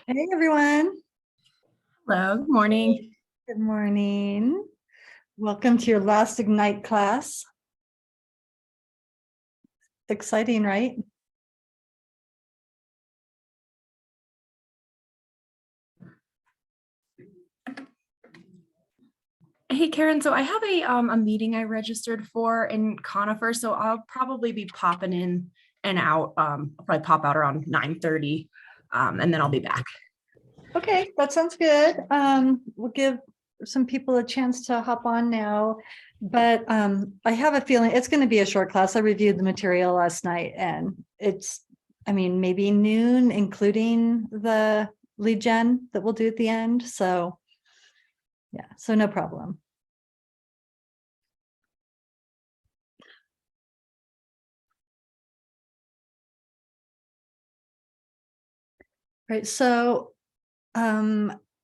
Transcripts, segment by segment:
Hey, everyone. Hello, good morning. Good morning. Welcome to your last Ignite class. Exciting, right? Hey, Karen, so I have a meeting I registered for in Conifer, so I'll probably be popping in and out. I'll probably pop out around 9:30, and then I'll be back. Okay, that sounds good. We'll give some people a chance to hop on now, but I have a feeling it's going to be a short class. I reviewed the material last night and maybe noon, including the lead gen that we'll do at the end. So yeah, so no problem. Right, so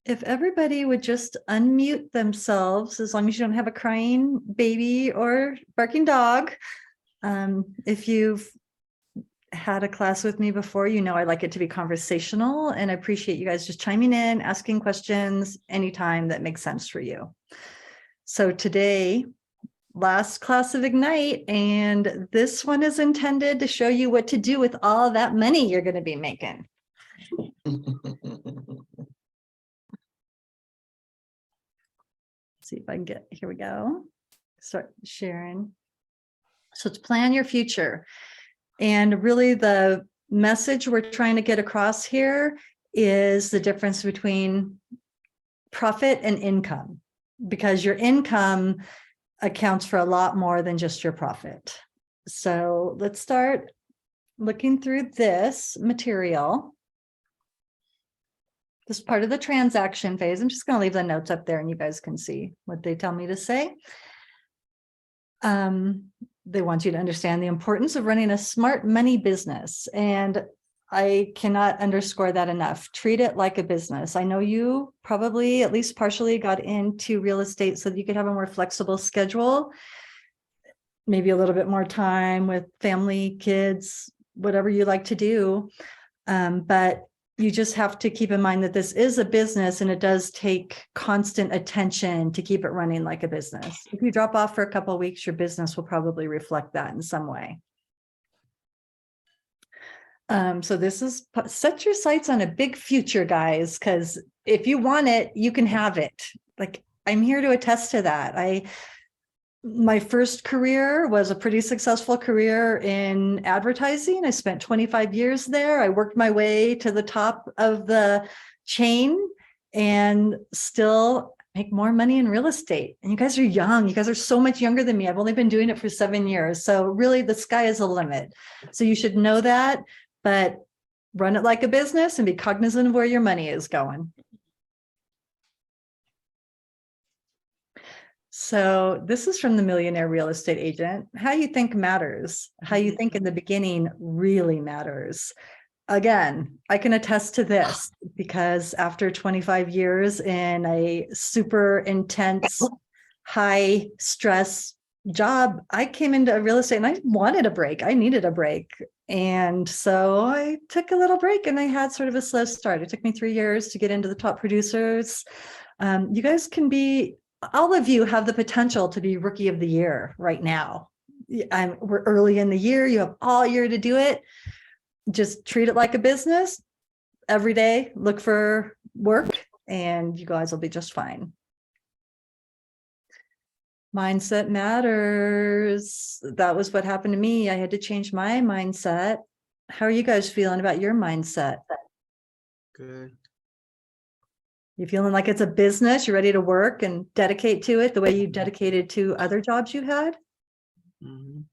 if everybody would just unmute themselves, as long as you don't have a crying baby or barking dog. If you've had a class with me before, you know I like it to be conversational, and I appreciate you guys just chiming in, asking questions anytime that makes sense for you. So today, last class of Ignite, and this one is intended to show you what to do with all that money you're going to be making. See if I can get, here we go. Start sharing. So it's plan your future. And really the message we're trying to get across here is the difference between profit and income, because your income accounts for a lot more than just your profit. So let's start looking through this material. This is part of the transaction phase. I'm just going to leave the notes up there and you guys can see what they tell me to say. They want you to understand the importance of running a smart money business. And I cannot underscore that enough. Treat it like a business. I know you probably at least partially got into real estate so that you could have a more flexible schedule, maybe a little bit more time with family, kids, whatever you like to do. But you just have to keep in mind that this is a business and it does take constant attention to keep it running like a business. If you drop off for a couple of weeks, your business will probably reflect that in some way. So this is set your sights on a big future, guys, because if you want it, you can have it. Like, I'm here to attest to that. My first career was a pretty successful career in advertising. I spent 25 years there. I worked my way to the top of the chain and still make more money in real estate. And you guys are young. You guys are so much younger than me. I've only been doing it for 7 years. So really the sky is the limit. So you should know that, but run it like a business and be cognizant of where your money is going. So this is from the Millionaire Real Estate Agent. How you think matters. How you think in the beginning really matters. Again, I can attest to this because after 25 years in a super intense, high stress job, I came into real estate and I wanted a break. I needed a break. And so I took a little break and I had sort of a slow start. It took me 3 years to get into the top producers. You guys can be, all of you have the potential to be rookie of the year right now. We're early in the year. You have all year to do it. Just treat it like a business every day. Look for work and you guys will be just fine. Mindset matters. That was what happened to me. I had to change my mindset. How are you guys feeling about your mindset? Good. You feeling like it's a business? You're ready to work and dedicate to it the way you dedicated to other jobs you had? Mhm.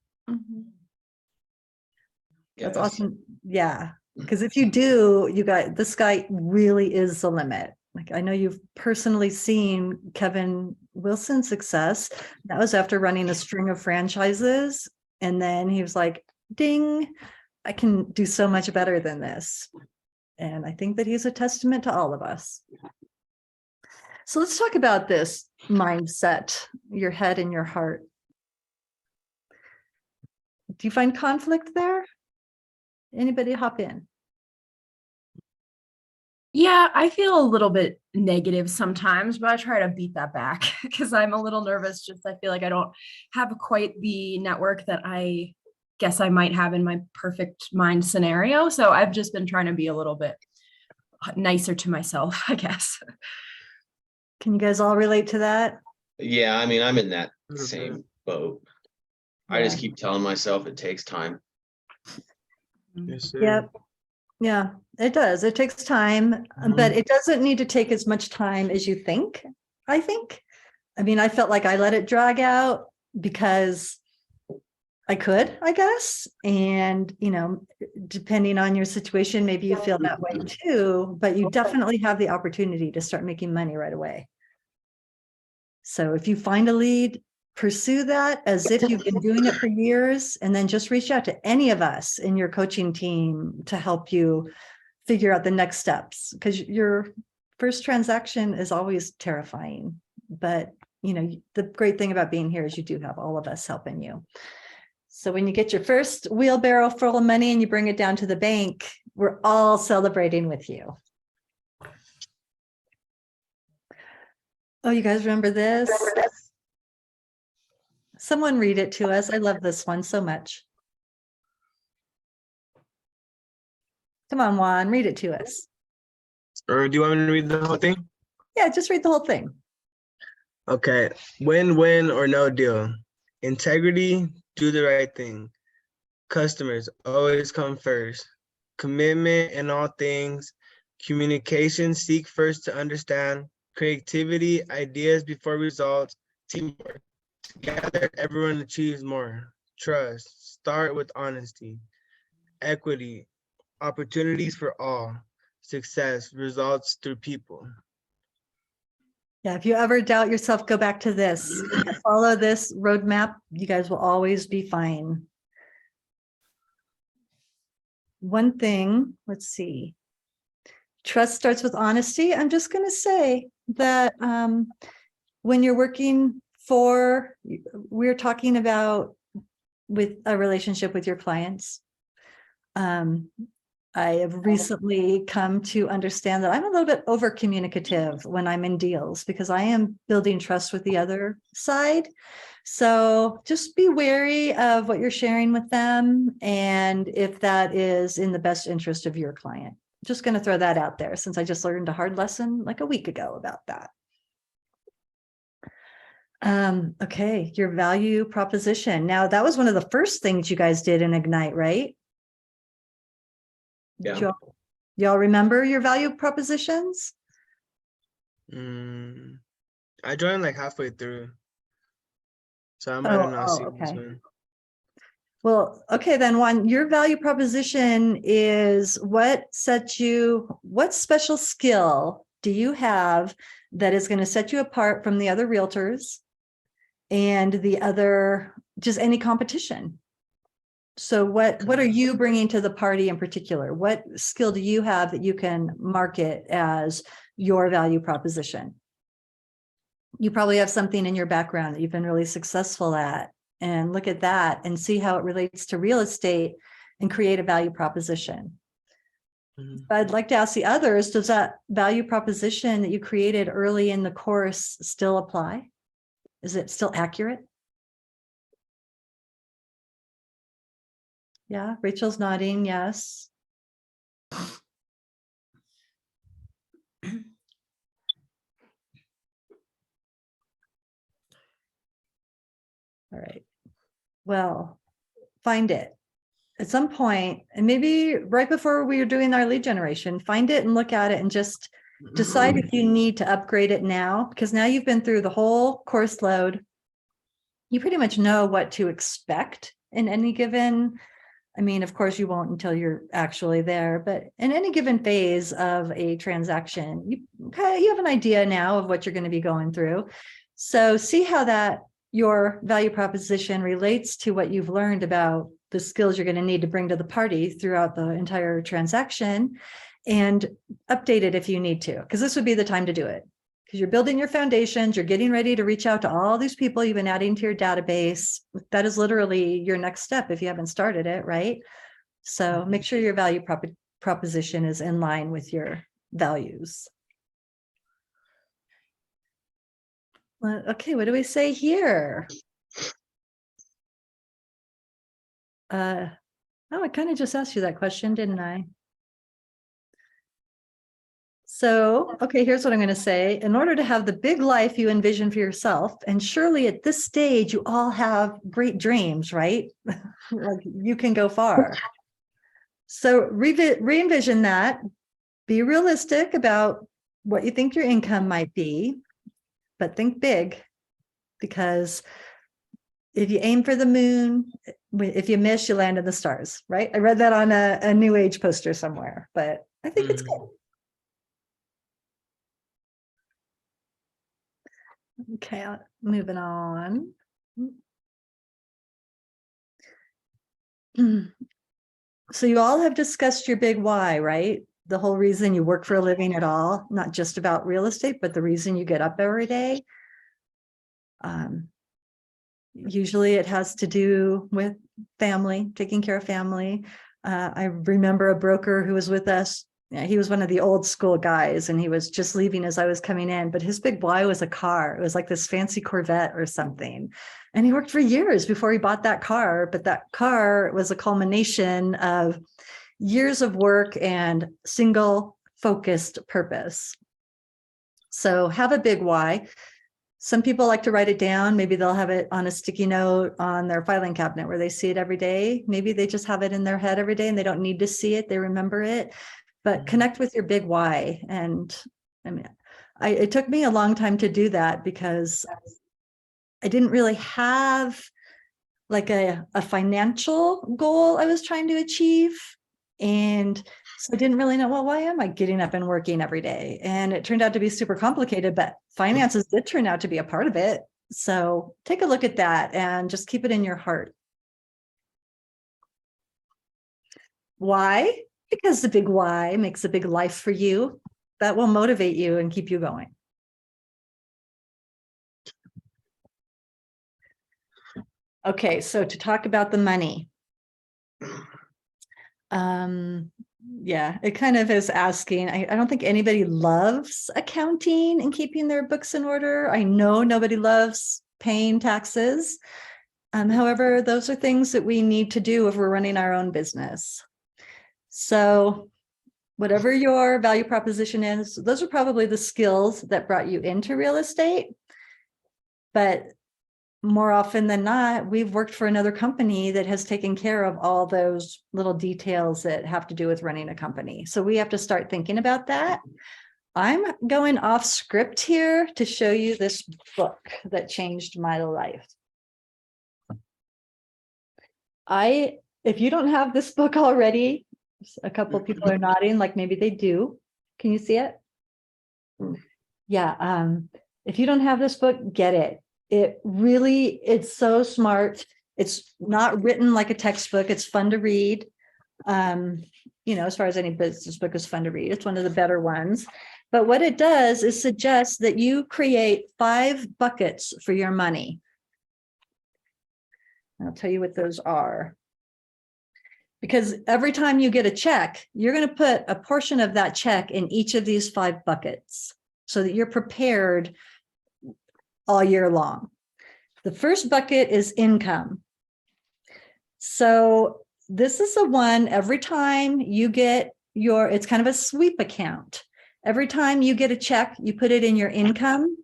That's Yes. awesome. Yeah. Because if you do, you got, the sky really is the limit. Like I know you've personally seen Kevin Wilson's success. That was after running a string of franchises. And then he was like, ding, I can do so much better than this. And I think that he's a testament to all of us. So let's talk about this mindset, your head and your heart. Do you find conflict there? Anybody hop in? Yeah, I feel a little bit negative sometimes, but I try to beat that back because I'm a little nervous. Just I feel like I don't have quite the network that I guess I might have in my perfect mind scenario. So I've just been trying to be a little bit nicer to myself, I guess. Can you guys all relate to that? Yeah, I mean, I'm in that Little same boat. I just keep telling myself it takes time. Yes, sir. Yep. Yeah, it does. It takes time, but it doesn't need to take as much time as you think, I think. I mean, I felt like I let it drag out because I could, I guess. And, you know, depending on your situation, maybe you feel that way too, but you definitely have the opportunity to start making money right away. So if you find a lead, pursue that as if you've been doing it for years, and then just reach out to any of us in your coaching team to help you figure out the next steps, because your first transaction is always terrifying. But, you know, the great thing about being here is you do have all of us helping you. So when you get your first wheelbarrow full of money and you bring it down to the bank, we're all celebrating with you. Oh, you guys remember this? Someone read it to us. I love this one so much. Come on, Juan, read it to us. Or do you want me to read the whole thing? Yeah, just read the whole thing. Okay. Win-win or no deal. Integrity, do the right thing. Customers always come first. Commitment in all things. Communication, seek first to understand. Creativity, ideas before results. Teamwork. Together, everyone achieves more. Trust, start with honesty. Equity, opportunities for all. Success, results through people. Yeah, if you ever doubt yourself, go back to this. Follow this roadmap. You guys will always be fine. One thing, let's see. Trust starts with honesty. I'm just going to say that when you're working for, we're talking about with a relationship with your clients. I have recently come to understand that I'm a little bit over communicative when I'm in deals because I am building trust with the other side. So just be wary of what you're sharing with them and if that is in the best interest of your client. Just going to throw that out there since I just learned a hard lesson like a week ago about that. Okay, your value proposition. Now that was one of the first things you guys did in Ignite, right? Yeah. Y'all remember your value propositions? I I joined like halfway through. So I might have not Oh, seen this okay. one. Well, okay, then Juan, your value proposition is what special skill do you have that is going to set you apart from the other realtors and the other, just any competition? So what are you bringing to the party in particular? What skill do you have that you can market as your value proposition? You probably have something in your background that you've been really successful at, and look at that and see how it relates to real estate and create a value proposition. Mhm. But I'd like to ask the others, does that value proposition that you created early in the course still apply? Is it still accurate? Yeah, Rachel's nodding, yes. All right. Well, find it at some point, and maybe right before we were doing our lead generation, find it and look at it and just decide if you need to upgrade it now, because now you've been through the whole course load. You pretty much know what to expect in any given, I mean, of course you won't until you're actually there, but in any given phase of a transaction, you have an idea now of what you're going to be going through. So see how that your value proposition relates to what you've learned about the skills you're going to need to bring to the party throughout the entire transaction, and update it if you need to, because this would be the time to do it. Because you're building your foundations, you're getting ready to reach out to all these people you've been adding to your database. That is literally your next step if you haven't started it, right? So make sure your value proposition is in line with your values. Okay, what do we say here? Oh, I kind of just asked you that question, didn't I? So, okay, here's what I'm going to say. In order to have the big life you envision for yourself, and surely at this stage, you all have great dreams, right? Like you can go far. So re-envision that, be realistic about what you think your income might be, but think big, because if you aim for the moon, if you miss, you land in the stars, right? I read that on a New Age poster somewhere, but I think it's good. Okay, moving on. So you all have discussed your big why, right? The whole reason you work for a living at all, not just about real estate, but the reason you get up every day. Usually it has to do with family, taking care of family. I remember a broker who was with us. He was one of the old school guys, and he was just leaving as I was coming in, but his big why was a car. It was like this fancy Corvette or something. And he worked for years before he bought that car, but that car was a culmination of years of work and single focused purpose. So have a big why. Some people like to write it down. Maybe they'll have it on a sticky note on their filing cabinet where they see it every day. Maybe they just have it in their head every day and they don't need to see it. They remember it, but connect with your big why. And I mean, it took me a long time to do that because I didn't really have like a financial goal I was trying to achieve. And so I didn't really know, well, why am I getting up and working every day? And it turned out to be super complicated, but finances did turn out to be a part of it. So take a look at that and just keep it in your heart. Why? Because the big why makes a big life for you. That will motivate you and keep you going. Okay, so to talk about the money. Yeah, it kind of is asking, I don't think anybody loves accounting and keeping their books in order. I know nobody loves paying taxes. However, those are things that we need to do if we're running our own business. So whatever your value proposition is, those are probably the skills that brought you into real estate. But more often than not, we've worked for another company that has taken care of all those little details that have to do with running a company. So we have to start thinking about that. I'm going off script here to show you this book that changed my life. If you don't have this book already, a couple of people are nodding, like maybe they do. Can you see it? Yeah, if you don't have this book, get it. It's so smart. It's not written like a textbook. It's fun to read. As far as any business book is fun to read, it's one of the better ones. But what it does is suggest that you create 5 buckets for your money. I'll tell you what those are. Because every time you get a check, you're going to put a portion of that check in each of these 5 buckets so that you're prepared all year long. The first bucket is income. So this is the one every time you get it's kind of a sweep account. Every time you get a check, you put it in your income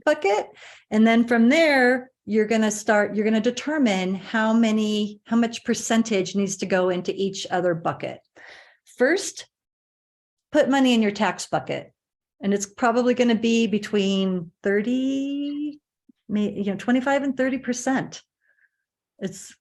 bucket. And then from there, you're going to determine how much percentage needs to go into each other bucket. First, put money in your tax bucket. And it's probably going to be between 25 and 30%. It's,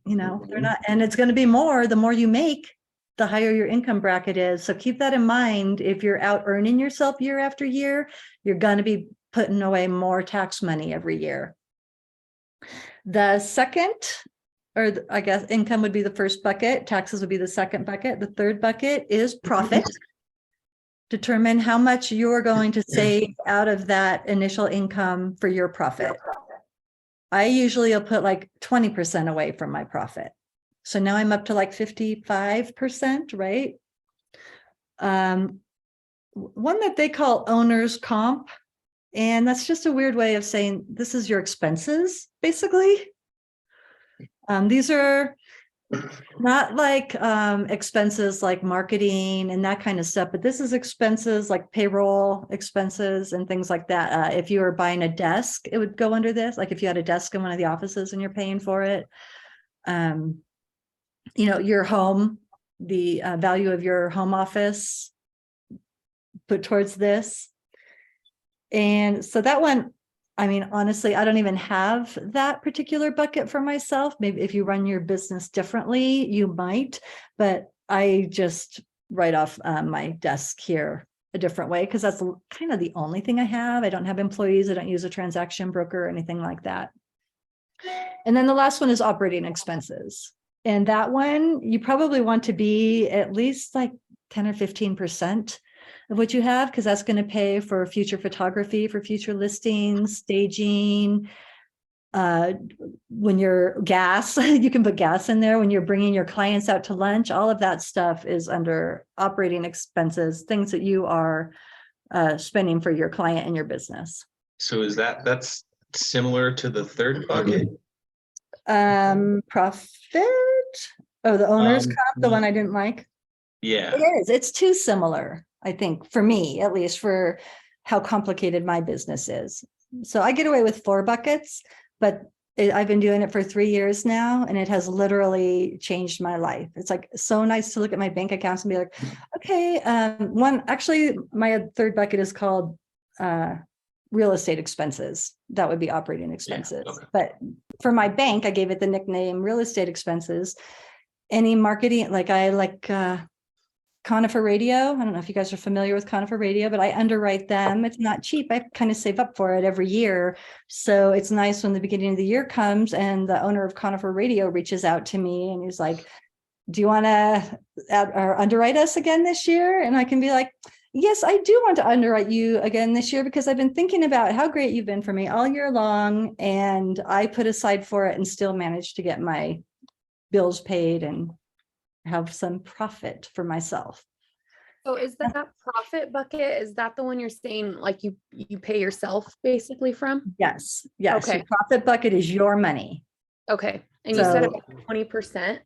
they're not, and it's going to be more, the more you make, the higher your income bracket is. So keep that in mind. If you're out earning yourself year after year, you're going to be putting away more tax money every year. The second, I guess income would be the first bucket, taxes would be the second bucket. The third bucket is profit. Determine how much you're going to save out of that initial income for your profit. I usually will put like 20% away from my profit. So now I'm up to like 55%, right? One that they call owner's comp. And that's just a weird way of saying this is your expenses, basically. These are not like expenses like marketing and that kind of stuff, but this is expenses like payroll expenses and things like that. If you were buying a desk, it would go under this. Like if you had a desk in one of the offices and you're paying for it, your home, the value of your home office put towards this. And so that one, I mean, honestly, I don't even have that particular bucket for myself. Maybe if you run your business differently, you might, but I just write off my desk here a different way because that's kind of the only thing I have. I don't have employees. I don't use a transaction broker or anything like that. And then the last one is operating expenses. And that one, you probably want to be at least like 10 or 15% of what you have, because that's going to pay for future photography, for future listings, staging. When you're gas, you can put gas in there. When you're bringing your clients out to lunch, all of that stuff is under operating expenses, things that you are spending for your client and your business. So that's similar to the third bucket? Profit. Oh, the owner's comp, the one I didn't like. Yeah. It is. It's too similar, I think, for me, at least for how complicated my business is. So I get away with 4 buckets, but I've been doing it for 3 years now, and it has literally changed my life. It's like so nice to look at my bank accounts and be like, okay, my third bucket is called real estate expenses. That would be operating expenses. Yeah, okay. But for my bank, I gave it the nickname real estate expenses. Any marketing, Conifer Radio. I don't know if you guys are familiar with Conifer Radio, but I underwrite them. It's not cheap. I kind of save up for it every year. So it's nice when the beginning of the year comes and the owner of Conifer Radio reaches out to me and he's like, do you want to underwrite us again this year? And I can be like, yes, I do want to underwrite you again this year because I've been thinking about how great you've been for me all year long. And I put aside for it and still managed to get my bills paid and have some profit for myself. So is that profit bucket? Is that the one you're saying like you pay yourself basically from? Yes. Okay. Your profit bucket is your money. Okay. And you said So- about 20%.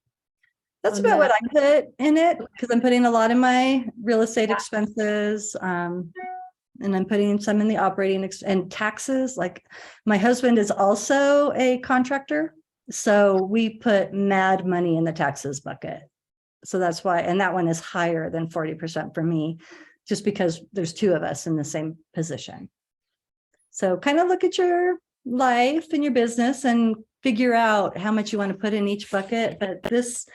That's on about what that. I put in it because I'm putting a lot in my real estate expenses. And I'm putting some in the operating and taxes. Like my husband is also a contractor. So we put mad money in the taxes bucket. So that's why, and that one is higher than 40% for me. just because there's two of us in the same position. So kind of look at your life and your business and figure out how much you want to put in each bucket. But this,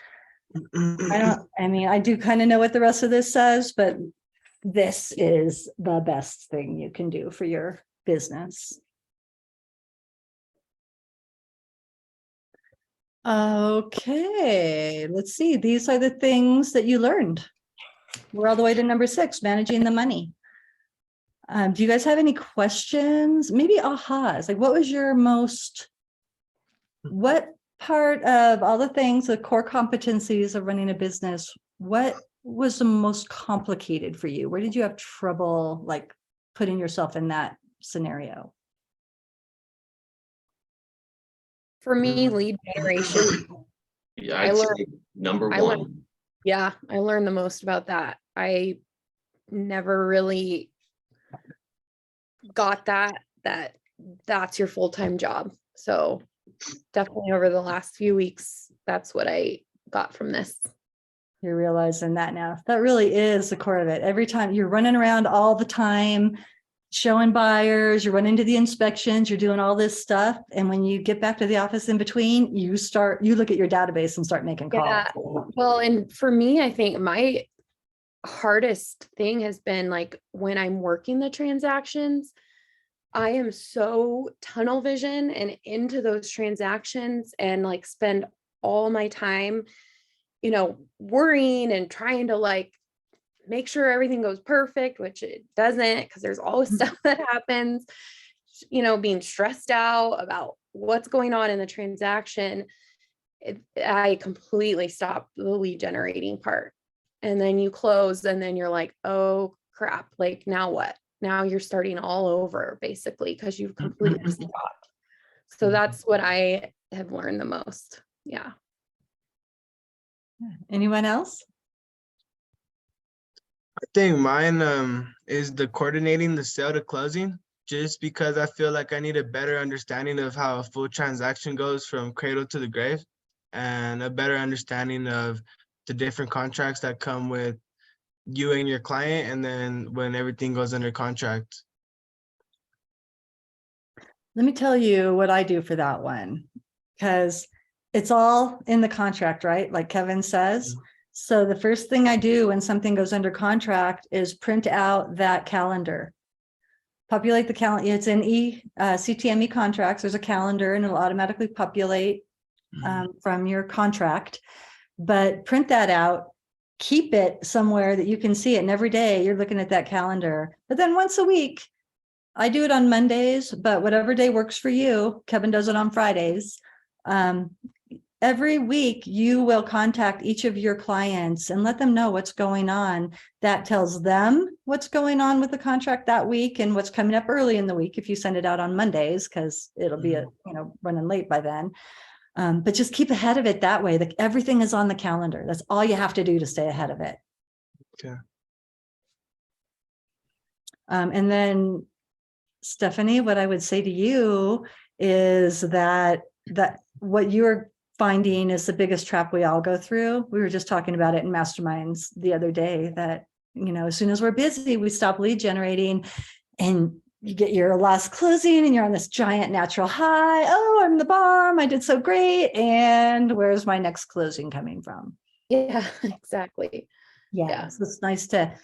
I do kind of know what the rest of this says, but this is the best thing you can do for your business. Okay, let's see. These are the things that you learned. We're all the way to number 6, managing the money. Do you guys have any questions? Maybe ahas, like what part of all the things, the core competencies of running a business, what was the most complicated for you? Where did you have trouble like putting yourself in that scenario? For me, lead generation, Yeah, I I'd say learned- number I one. learned- yeah, I learned the most about that. I never really got that's your full-time job. So definitely over the last few weeks, that's what I got from this. You're realizing that now. That really is the core of it. Every time you're running around all the time, showing buyers, you're running to the inspections, you're doing all this stuff. And when you get back to the office in between, you look at your database and start making calls. Yeah. Well, and for me, I think my hardest thing has been like when I'm working the transactions, I am so tunnel vision and into those transactions and like spend all my time, worrying and trying to like make sure everything goes perfect, which it doesn't, because there's always stuff that happens, being stressed out about what's going on in the transaction. I completely stopped the lead generating part. And then you close and then you're like, oh crap, like now what? Now you're starting all over basically because you've completely stopped. So that's what I have learned the most. Yeah. Anyone else? I think mine is the coordinating the sale to closing, just because I feel like I need a better understanding of how a full transaction goes from cradle to the grave, and a better understanding of the different contracts that come with you and your client, and then when everything goes under contract. Let me tell you what I do for that one, because it's all in the contract, right? Like Kevin says. So the first thing I do when something goes under contract is print out that calendar. Populate the calendar. It's in CTME contracts. There's a calendar and it'll automatically populate from your contract. But print that out, keep it somewhere that you can see it. And every day you're looking at that calendar. But then once a week, I do it on Mondays, but whatever day works for you. Kevin does it on Fridays. Every week you will contact each of your clients and let them know what's going on. That tells them what's going on with the contract that week and what's coming up early in the week if you send it out on Mondays, because it'll be running late by then. But just keep ahead of it that way. Everything is on the calendar. That's all you have to do to stay ahead of it. Okay. And then Stephanie, what I would say to you is that what you're finding is the biggest trap we all go through. We were just talking about it in masterminds the other day that, as soon as we're busy, we stop lead generating and you get your last closing and you're on this giant natural high. Oh, I'm the bomb. I did so great. And where's my next closing coming from? Yeah, exactly. Yeah. So it's nice to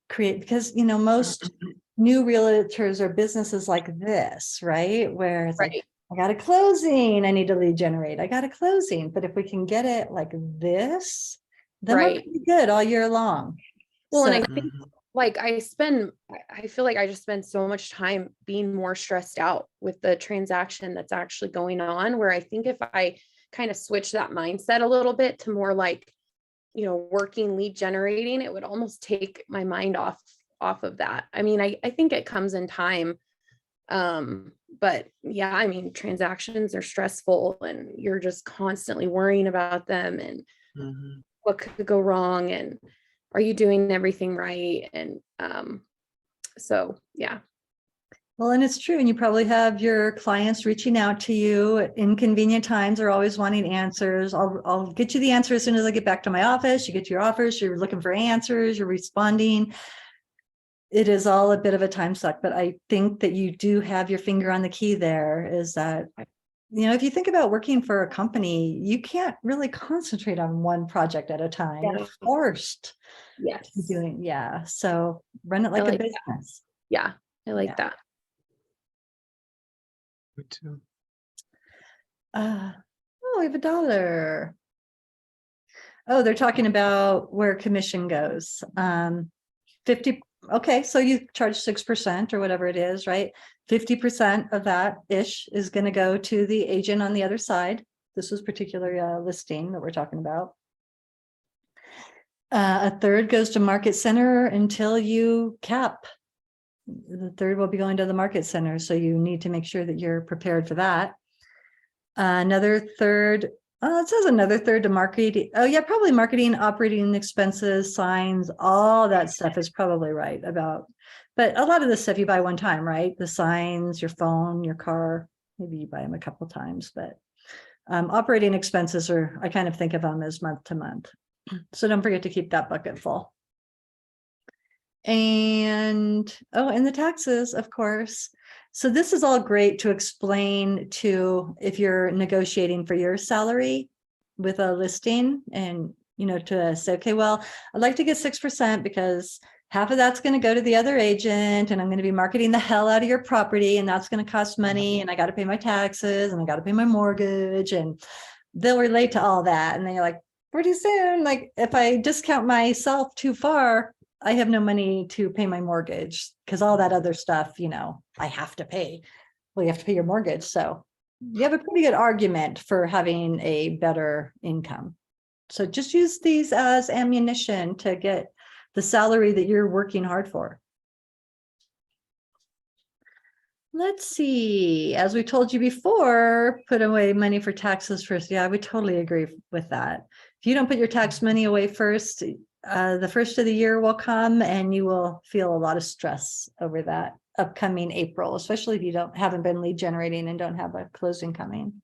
create, because, most new realtors or businesses like this, right? Where it's like, I got a closing, I need to lead generate. I got a closing. But if we can get it like this, then we're pretty good all year long. Well, and I think like I feel like I just spend so much time being more stressed out with the transaction that's actually going on, where I think if I kind of switch that mindset a little bit to more like, working lead generating, it would almost take my mind off of that. I mean, I think it comes in time. But yeah, transactions are stressful and you're just constantly worrying about them and what could go wrong and are you doing everything right? And so yeah. Well, and it's true. And you probably have your clients reaching out to you at inconvenient times. They're always wanting answers. I'll get you the answer as soon as I get back to my office. You get your offers, you're looking for answers, you're responding. it is all a bit of a time suck, but I think that you do have your finger on the key there, is that, if you think about working for a company, you can't really concentrate on one project at a time. You're Yeah. forced Yes. to doing, yeah. So run it like a like that. business. Yeah, I like Yeah. that. Me too. Oh, we have $1. Oh, they're talking about where commission goes. 50, okay, so you charge 6% or whatever it is, right? 50% of that ish is gonna go to the agent on the other side. This was particular listing that we're talking about. A third goes to market center until you cap. The third will be going to the market center, so you need to make sure that you're prepared for that. Another third, it says another third to marketing. Oh yeah, probably marketing, operating expenses, signs, all that stuff is probably right about. But a lot of this stuff you buy one time, right? The signs, your phone, your car, maybe you buy them a couple times, but operating expenses are, I kind of think of them as month to month. So don't forget to keep that bucket full. And the taxes, of course. So this is all great to explain to if you're negotiating for your salary with a listing, and to say, okay, well, I'd like to get 6% because half of that's going to go to the other agent, and I'm going to be marketing the hell out of your property, and that's going to cost money, and I got to pay my taxes, and I got to pay my mortgage, and they'll relate to all that. And then you're like, pretty soon, like if I discount myself too far, I have no money to pay my mortgage, because all that other stuff, I have to pay. Well, you have to pay your mortgage. So you have a pretty good argument for having a better income. So just use these as ammunition to get the salary that you're working hard for. Let's see, as we told you before, put away money for taxes first. Yeah, we totally agree with that. If you don't put your tax money away first, the first of the year will come and you will feel a lot of stress over that upcoming April, especially if you haven't been lead generating and don't have a closing coming.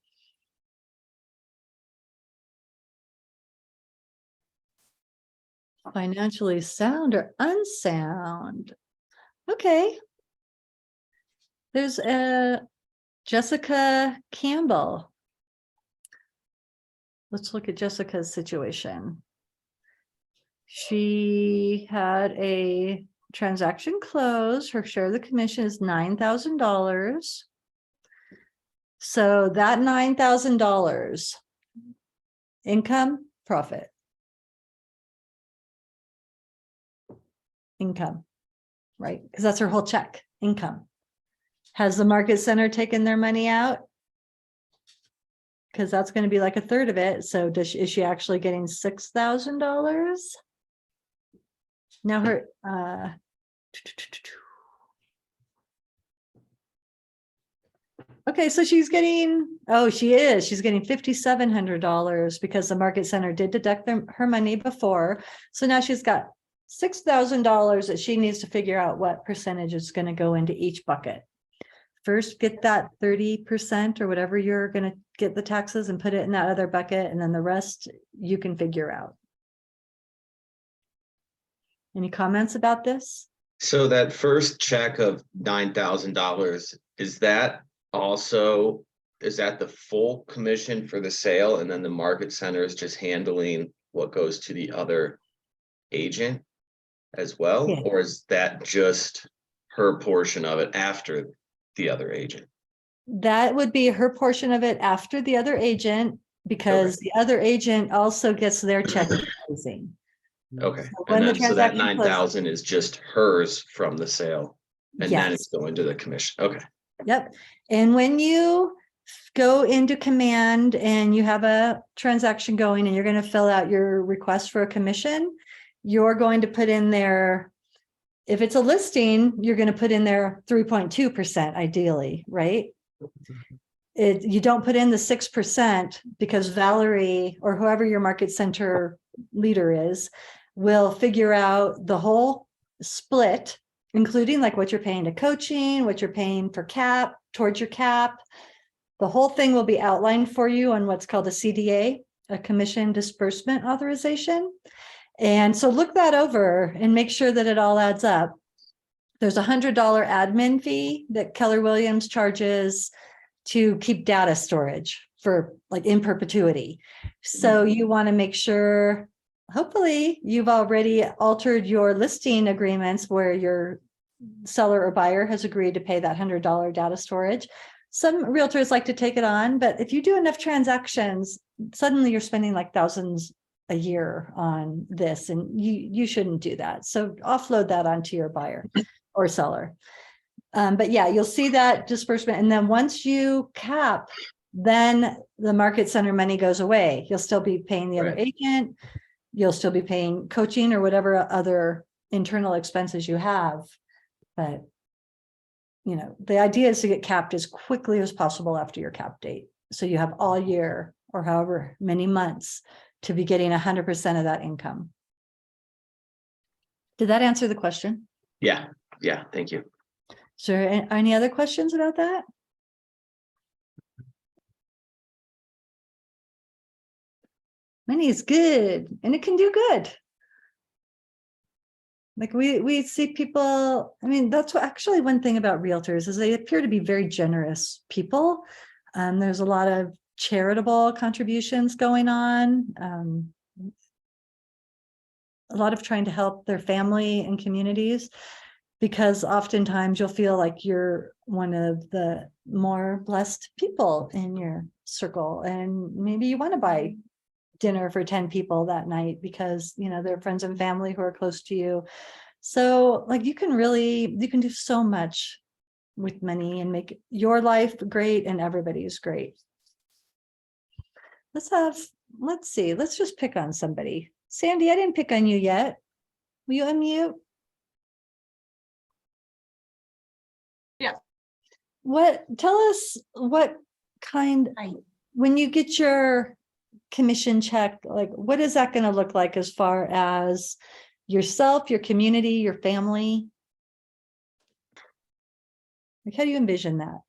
Financially sound or unsound? Okay. There's Jessica Campbell. Let's look at Jessica's situation. She had a transaction close. Her share of the commission is $9,000. So that $9,000 income, profit. Income, right? Because that's her whole check, income. Has the market center taken their money out? Because that's going to be like a third of it. So is she actually getting $6,000? Now her, okay, so she's getting, she's getting $5,700 because the market center did deduct her money before. So now she's got $6,000 that she needs to figure out what percentage is going to go into each bucket. First, get that 30% or whatever you're going to get the taxes and put it in that other bucket. And then the rest you can figure out. Any comments about this? So that first check of $9,000, is that the full commission for the sale, and then the market center is just handling what goes to the other agent as well? Yeah. Or is that just her portion of it after the other agent? That would be her portion of it after the other agent, because the other agent also gets their check at closing. Okay, So when and the then so that transaction closes- 9,000 is just hers from the sale, and then Yes. it's going to the commission. Okay. Yep. And when you go into command and you have a transaction going and you're going to fill out your request for a commission, you're going to put in there, if it's a listing, you're going to put in there 3.2% ideally, right? You don't put in the 6% because Valerie or whoever your market center leader is will figure out the whole split, including like what you're paying to coaching, what you're paying for cap, towards your cap. The whole thing will be outlined for you on what's called a CDA, a commission disbursement authorization. And so look that over and make sure that it all adds up. There's $100 admin fee that Keller Williams charges to keep data storage for like in perpetuity. So you want to make sure, hopefully you've already altered your listing agreements where your seller or buyer has agreed to pay that $100 data storage. Some realtors like to take it on, but if you do enough transactions, suddenly you're spending like thousands a year on this, and you shouldn't do that. So offload that onto your buyer or seller. But yeah, you'll see that disbursement. And then once you cap, then the market center money goes away. You'll still be paying the other Right. agent. You'll still be paying coaching or whatever other internal expenses you have. But, you know, the idea is to get capped as quickly as possible after your cap date. So you have all year or however many months to be getting 100% of that income. Did that answer the question? Yeah, yeah, thank you. So any other questions about that? Money is good and it can do good. Like we see people, I mean, that's what actually one thing about realtors is they appear to be very generous people. There's a lot of charitable contributions going on. A lot of trying to help their family and communities, because oftentimes you'll feel like you're one of the more blessed people in your circle. And maybe you want to buy dinner for 10 people that night because, you know, they're friends and family who are close to you. So like you can do so much with money and make your life great and everybody's great. Let's see, let's just pick on somebody. Sandy, I didn't pick on you yet. Will you unmute? Yeah. Tell us what kind, when you get your commission check, like what is that going to look like as far as yourself, your community, your family? Like, how do you envision that?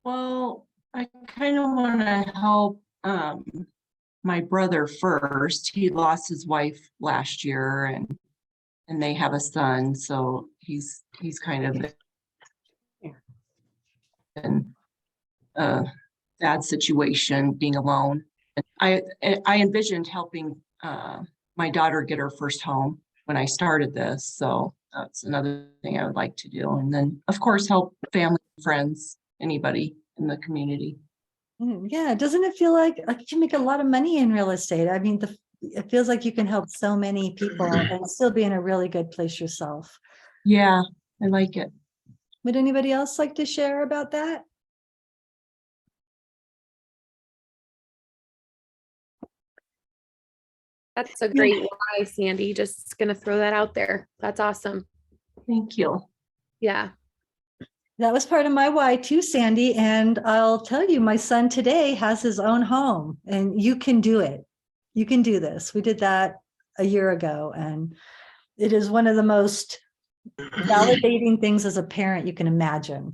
Well, I kind of want to help my brother first. He lost his wife last year and they have a son, so he's kind of in a bad situation, being alone. I envisioned helping my daughter get her first home when I started this, so that's another thing I would like to do. And then, of course, help family, friends, anybody in the community. Yeah, doesn't it feel like you can make a lot of money in real estate? I mean, it feels like you can help so many people and still be in a really good place yourself. Yeah, I like it. Would anybody else like to share about that? That's a great why, Sandy. Just gonna throw that out there. That's awesome. Thank you. Yeah. That was part of my why too, Sandy. And I'll tell you, my son today has his own home and you can do it. You can do this. We did that a year ago, and it is one of the most validating things as a parent you can imagine.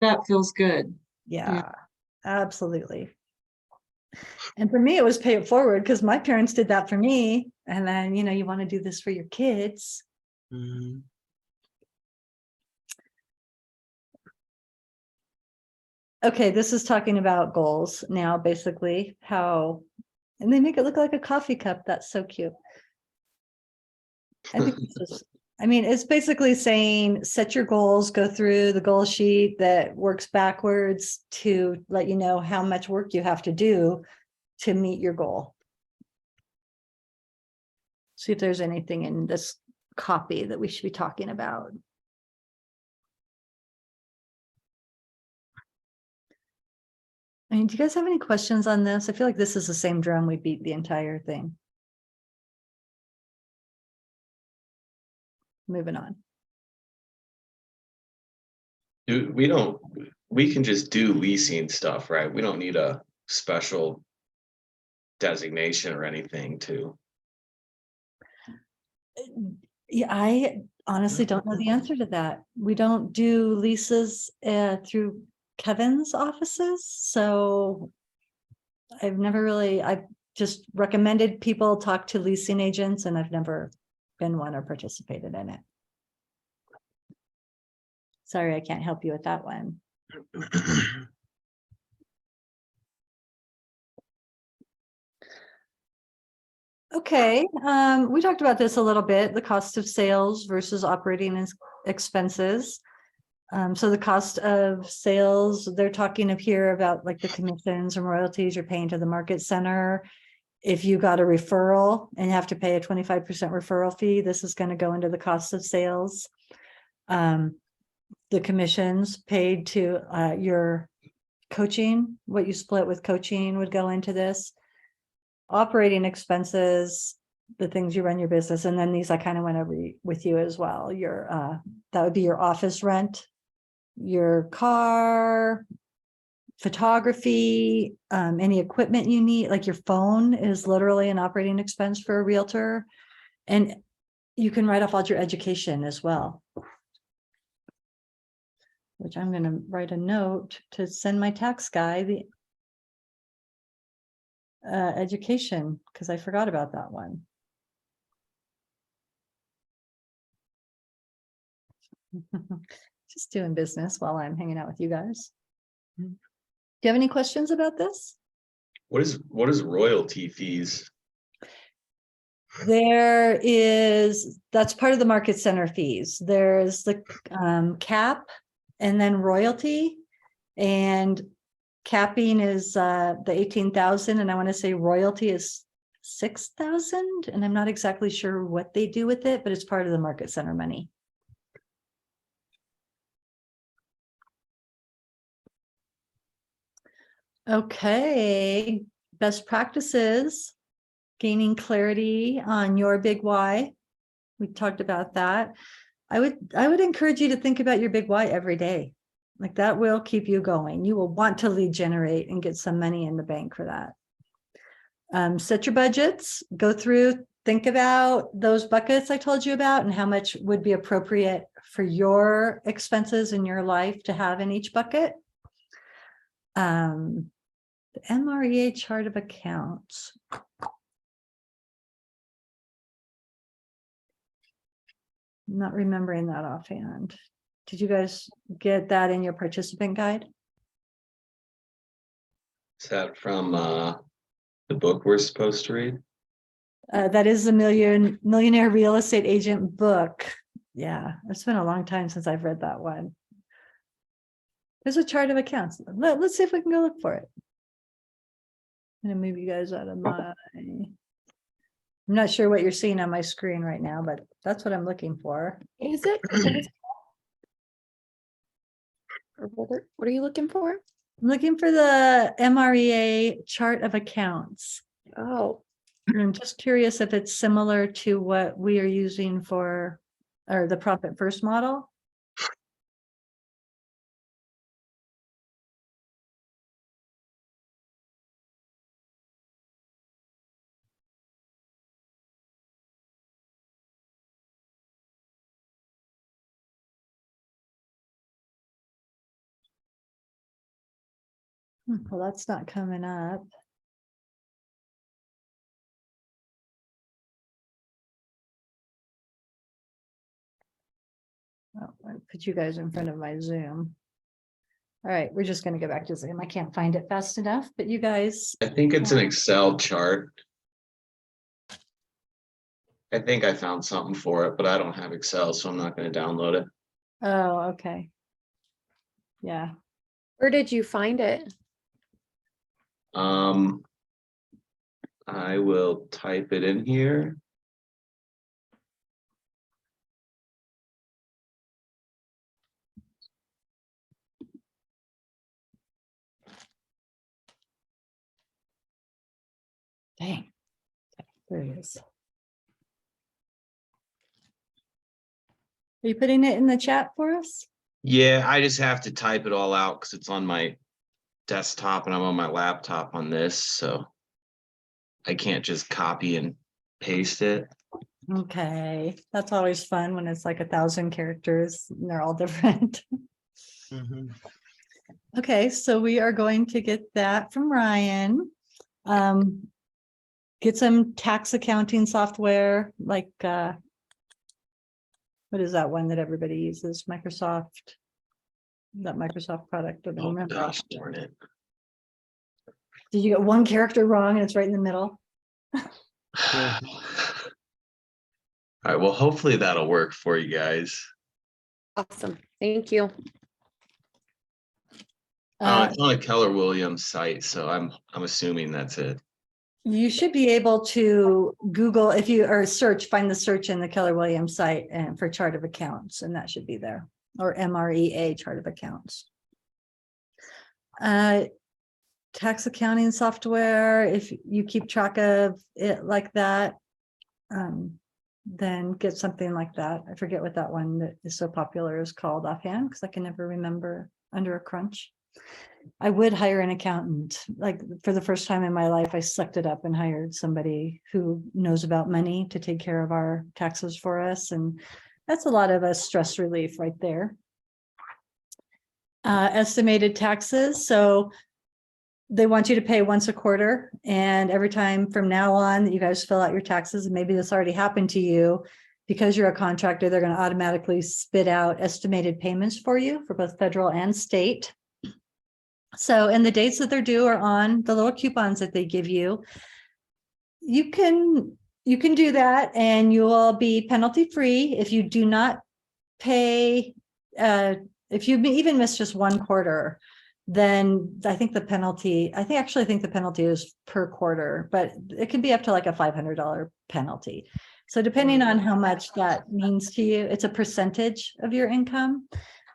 That feels good. Yeah, absolutely. And for me, it was pay it forward because my parents did that for me. And then, you know, you want to do this for your kids. Mhm. Okay, this is talking about goals now, basically, and they make it look like a coffee cup. That's so cute. I think it's basically saying, set your goals, go through the goal sheet that works backwards to let you know how much work you have to do to meet your goal. See if there's anything in this copy that we should be talking about. I mean, do you guys have any questions on this? I feel like this is the same drum we beat the entire thing. Moving on. We can just do leasing stuff, right? We don't need a special designation or anything to. Yeah, I honestly don't know the answer to that. We don't do leases through Kevin's offices, so I've just recommended people talk to leasing agents, and I've never been one or participated in it. Sorry, I can't help you with that one. Okay, we talked about this a little bit, the cost of sales versus operating expenses. So the cost of sales, they're talking of here about like the commissions and royalties you're paying to the market center. If you got a referral and you have to pay a 25% referral fee, this is going to go into the cost of sales. The commissions paid to your coaching, what you split with coaching would go into this. Operating expenses, the things you run your business, and then these I kind of went over with you as well. Your that would be your office rent, your car, photography, any equipment you need, like your phone is literally an operating expense for a realtor. And you can write off all your education as well. Which I'm going to write a note to send my tax guy the education, because I forgot about that one. Just doing business while I'm hanging out with you guys. Do you have any questions about this? What is royalty fees? There is, that's part of the market center fees. There's the cap and then royalty, and capping is the 18,000, and I want to say royalty is 6,000, and I'm not exactly sure what they do with it, but it's part of the market center money. Okay, best practices, gaining clarity on your big why. We talked about that. I would encourage you to think about your big why every day. Like that will keep you going. You will want to lead generate and get some money in the bank for that. Set your budgets, go through, think about those buckets I told you about and how much would be appropriate for your expenses in your life to have in each bucket. The MREA chart of accounts. I'm not remembering that offhand. Did you guys get that in your participant guide? Is that from the book we're supposed to read? That is the Millionaire Real Estate Agent book. Yeah, it's been a long time since I've read that one. There's a chart of accounts. Let's see if we can go look for it. I'm gonna move you guys out of my. I'm not sure what you're seeing on my screen right now, but that's what I'm looking for. Is it? What is- or what are you looking for? I'm looking for the MREA chart of accounts. Oh, I'm just curious if it's similar to what we are using for, or the Profit First model. Well, that's not coming up. Oh, I put you guys in front of my Zoom. All right, we're just going to go back to Zoom. I can't find it fast enough, but you guys. I think it's an Excel chart. I think I found something for it, but I don't have Excel, so I'm not going to download it. Oh, okay. Yeah. where did you find it? I will type it in here. Dang. There it is. Are you putting it in the chat for us? Yeah, I just have to type it all out because it's on my desktop and I'm on my laptop on this, so I can't just copy and paste it. Okay, that's always fun when it's like 1,000 characters and they're all different. Okay, so we are going to get that from Ryan. Get some tax accounting software like What is that one that everybody uses? Microsoft? That Microsoft product, I don't Oh, remember. gosh, darn it. Did you get one character wrong and it's right in the middle? Yeah. All right, well, hopefully that'll work for you guys. Awesome. Thank you. It's on a Keller Williams site, so I'm assuming that's it. You should be able to Google if you or search, find the search in the Keller Williams site and for chart of accounts, and that should be there, or MREA chart of accounts. Tax accounting software, if you keep track of it like that, then get something like that. I forget what that one that is so popular is called offhand because I can never remember under a crunch. I would hire an accountant. Like for the first time in my life, I sucked it up and hired somebody who knows about money to take care of our taxes for us. And that's a lot of a stress relief right there. Estimated taxes. So they want you to pay once a quarter. And every time from now on that you guys fill out your taxes, and maybe this already happened to you, because you're a contractor, they're going to automatically spit out estimated payments for you for both federal and state. So, and the dates that they're due are on the little coupons that they give you. You can do that and you will be penalty free if you do not pay. If you even miss just one quarter, then I think the penalty, I think the penalty is per quarter, but it can be up to like a $500 penalty. So depending on how much that means to you, it's a percentage of your income.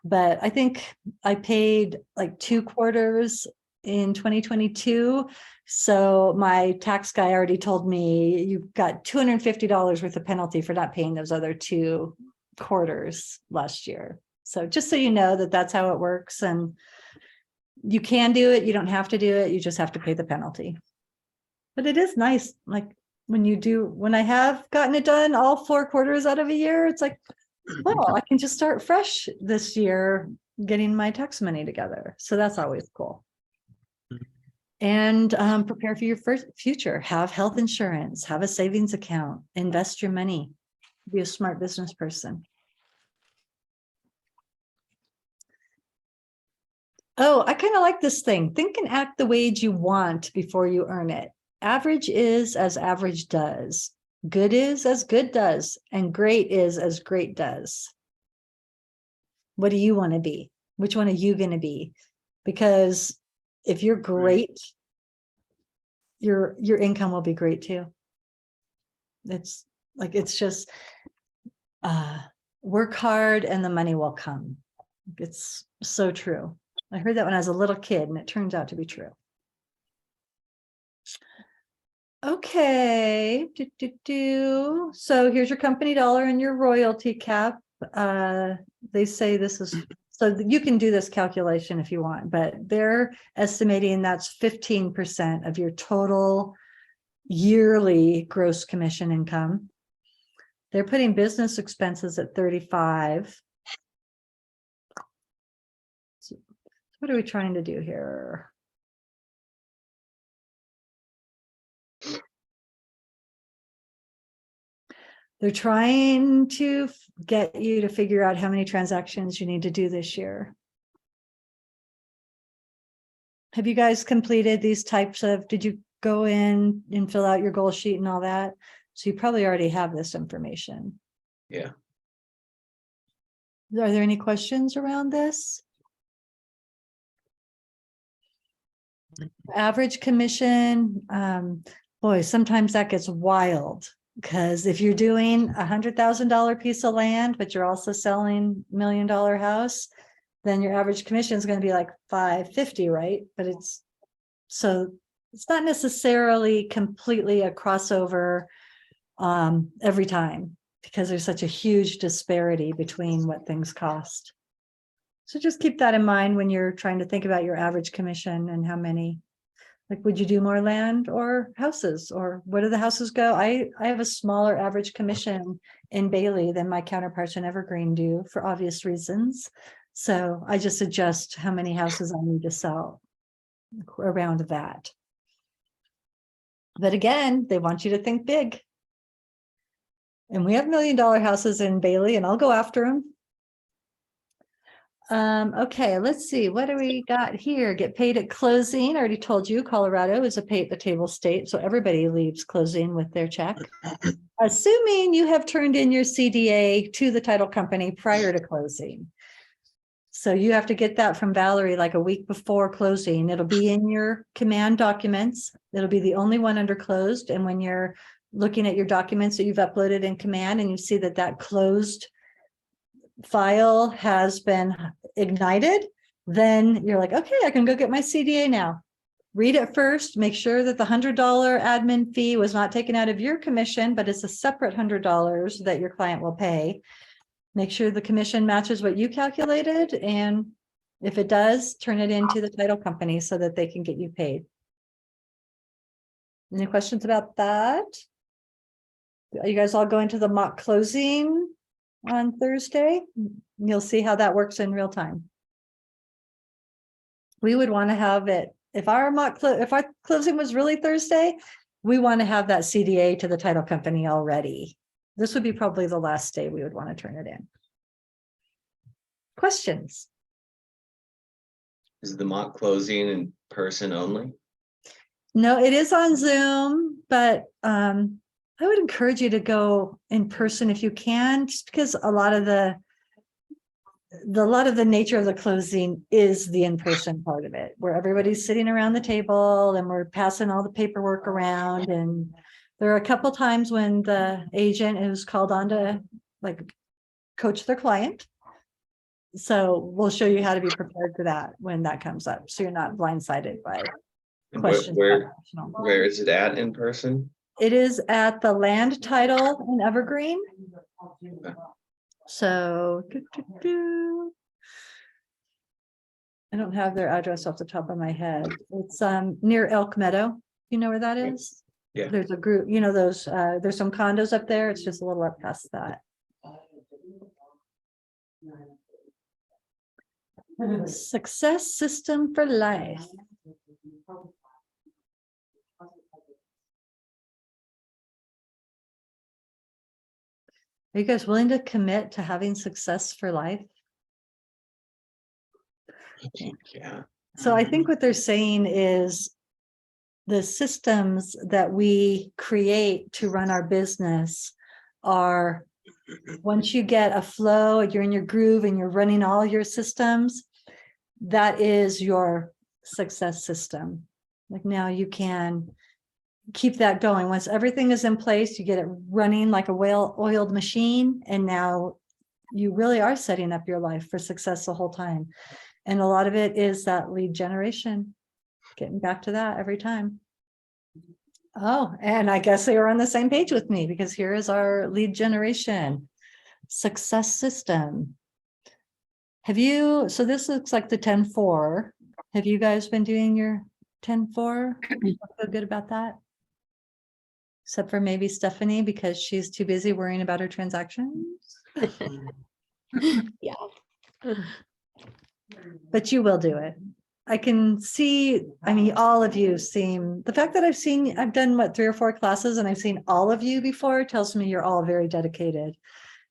But I think I paid like 2 quarters in 2022. So my tax guy already told me you've got $250 worth of penalty for not paying those other 2 quarters last year. So just so you know that that's how it works, and you can do it. You don't have to do it. You just have to pay the penalty. But it is nice. Like when I have gotten it done all 4 quarters out of a year, it's like, well, I can just start fresh this year getting my tax money together. So that's always cool. And prepare for your future. Have health insurance, have a savings account, invest your money, be a smart business person. Oh, I kind of like this thing. Think and act the wage you want before you earn it. Average is as average does. Good is as good does, and great is as great does. What do you want to be? Which one are you going to be? Because if you're great, your income will be great too. It's like, it's just work hard and the money will come. It's so true. I heard that when I was a little kid and it turns out to be true. Okay. So here's your company dollar and your royalty cap. They say this is, so you can do this calculation if you want, but they're estimating that's 15% of your total yearly gross commission income. They're putting business expenses at 35. So what are we trying to do here? They're trying to get you to figure out how many transactions you need to do this year. Have you guys completed these types of, did you go in and fill out your goal sheet and all that? So you probably already have this information. Yeah. Are there any questions around this? Average commission, boy, sometimes that gets wild. Because if you're doing $100,000 piece of land, but you're also selling $1 million house, then your average commission is going to be like $550, right? But it's not necessarily completely a crossover every time, because there's such a huge disparity between what things cost. So just keep that in mind when you're trying to think about your average commission and how many. Like, would you do more land or houses, or where do the houses go? I have a smaller average commission in Bailey than my counterparts in Evergreen do for obvious reasons. So I just adjust how many houses I need to sell around that. But again, they want you to think big. And we have $1 million houses in Bailey and I'll go after them. Okay, let's see, what do we got here? Get paid at closing. I already told you Colorado is a pay at the table state, so everybody leaves closing with their check. Assuming you have turned in your CDA to the title company prior to closing. So you have to get that from Valerie like a week before closing. It'll be in your command documents. It'll be the only one under closed. And when you're looking at your documents that you've uploaded in command and you see that that closed file has been ignited, then you're like, okay, I can go get my CDA now. Read it first, make sure that the $100 admin fee was not taken out of your commission, but it's a separate $100 that your client will pay. Make sure the commission matches what you calculated, and if it does, turn it into the title company so that they can get you paid. Any questions about that? Are you guys all going to the mock closing on Thursday? You'll see how that works in real time. We would want to have it, if our closing was really Thursday, we want to have that CDA to the title company already. This would be probably the last day we would want to turn it in. Questions? Is the mock closing in person only? No, it is on Zoom, but I would encourage you to go in person if you can, just because a lot of the nature of the closing is the in-person part of it, where everybody's sitting around the table and we're passing all the paperwork around. And there are a couple times when the agent is called on to like coach their client. So we'll show you how to be prepared for that when that comes up, so you're not blindsided by And questions. where about where is it at in person? It is at the Land Title in Evergreen. So, I don't have their address off the top of my head. It's near Elk Meadow. You know where that is? Yeah. There's a group, you know, those there's some condos up there. It's just a little up past that. Success system for life. Are you guys willing to commit to having success for life? Yeah. So I think what they're saying is the systems that we create to run our business are, once you get a flow, you're in your groove and you're running all your systems, that is your success system. Like now you can keep that going. Once everything is in place, you get it running like a well-oiled machine. And now you really are setting up your life for success the whole time. And a lot of it is that lead generation, getting back to that every time. Oh, and I guess they were on the same page with me, because here is our lead generation success system. Have you, so this looks like the 10-4. Have you guys been doing your 10-4? Feel good about that? Except for maybe Stephanie, because she's too busy worrying about her transactions. Yeah. But you will do it. I can see, I mean, all of you seem, the fact that I've done what, 3 or 4 classes and I've seen all of you before tells me you're all very dedicated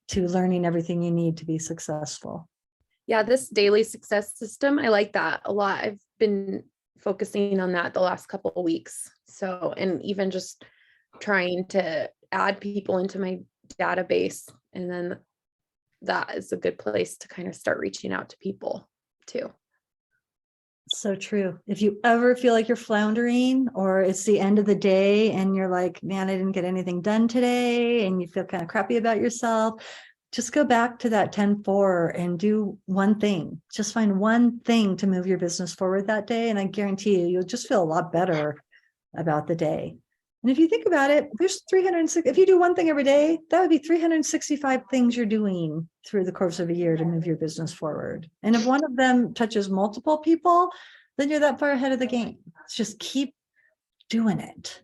to learning everything you need to be successful. Yeah, this daily success system, I like that a lot. I've been focusing on that the last couple of weeks. So, and even just trying to add people into my database, and then that is a good place to kind of start reaching out to people too. So true. If you ever feel like you're floundering, or it's the end of the day and you're like, man, I didn't get anything done today, and you feel kind of crappy about yourself, just go back to that 10-4 and do one thing. Just find one thing to move your business forward that day. And I guarantee you, you'll just feel a lot better about the day. And if you think about it, there's 306, if you do one thing every day, that would be 365 things you're doing through the course of a year to move your business forward. And if one of them touches multiple people, then you're that far ahead of the game. Just keep doing it.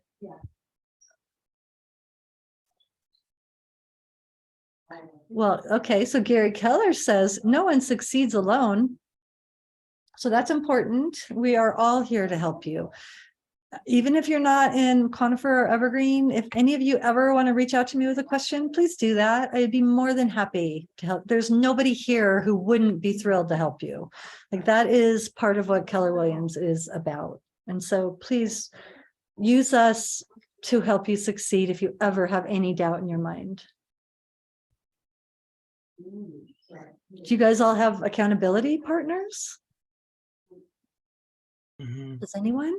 Well, okay, so Gary Keller says, no one succeeds alone. So that's important. We are all here to help you. even if you're not in Conifer or Evergreen, if any of you ever want to reach out to me with a question, please do that. I'd be more than happy to help. There's nobody here who wouldn't be thrilled to help you. Like that is part of what Keller Williams is about. And so please use us to help you succeed if you ever have any doubt in your mind. Do you guys all have accountability partners? Mhm. Does anyone?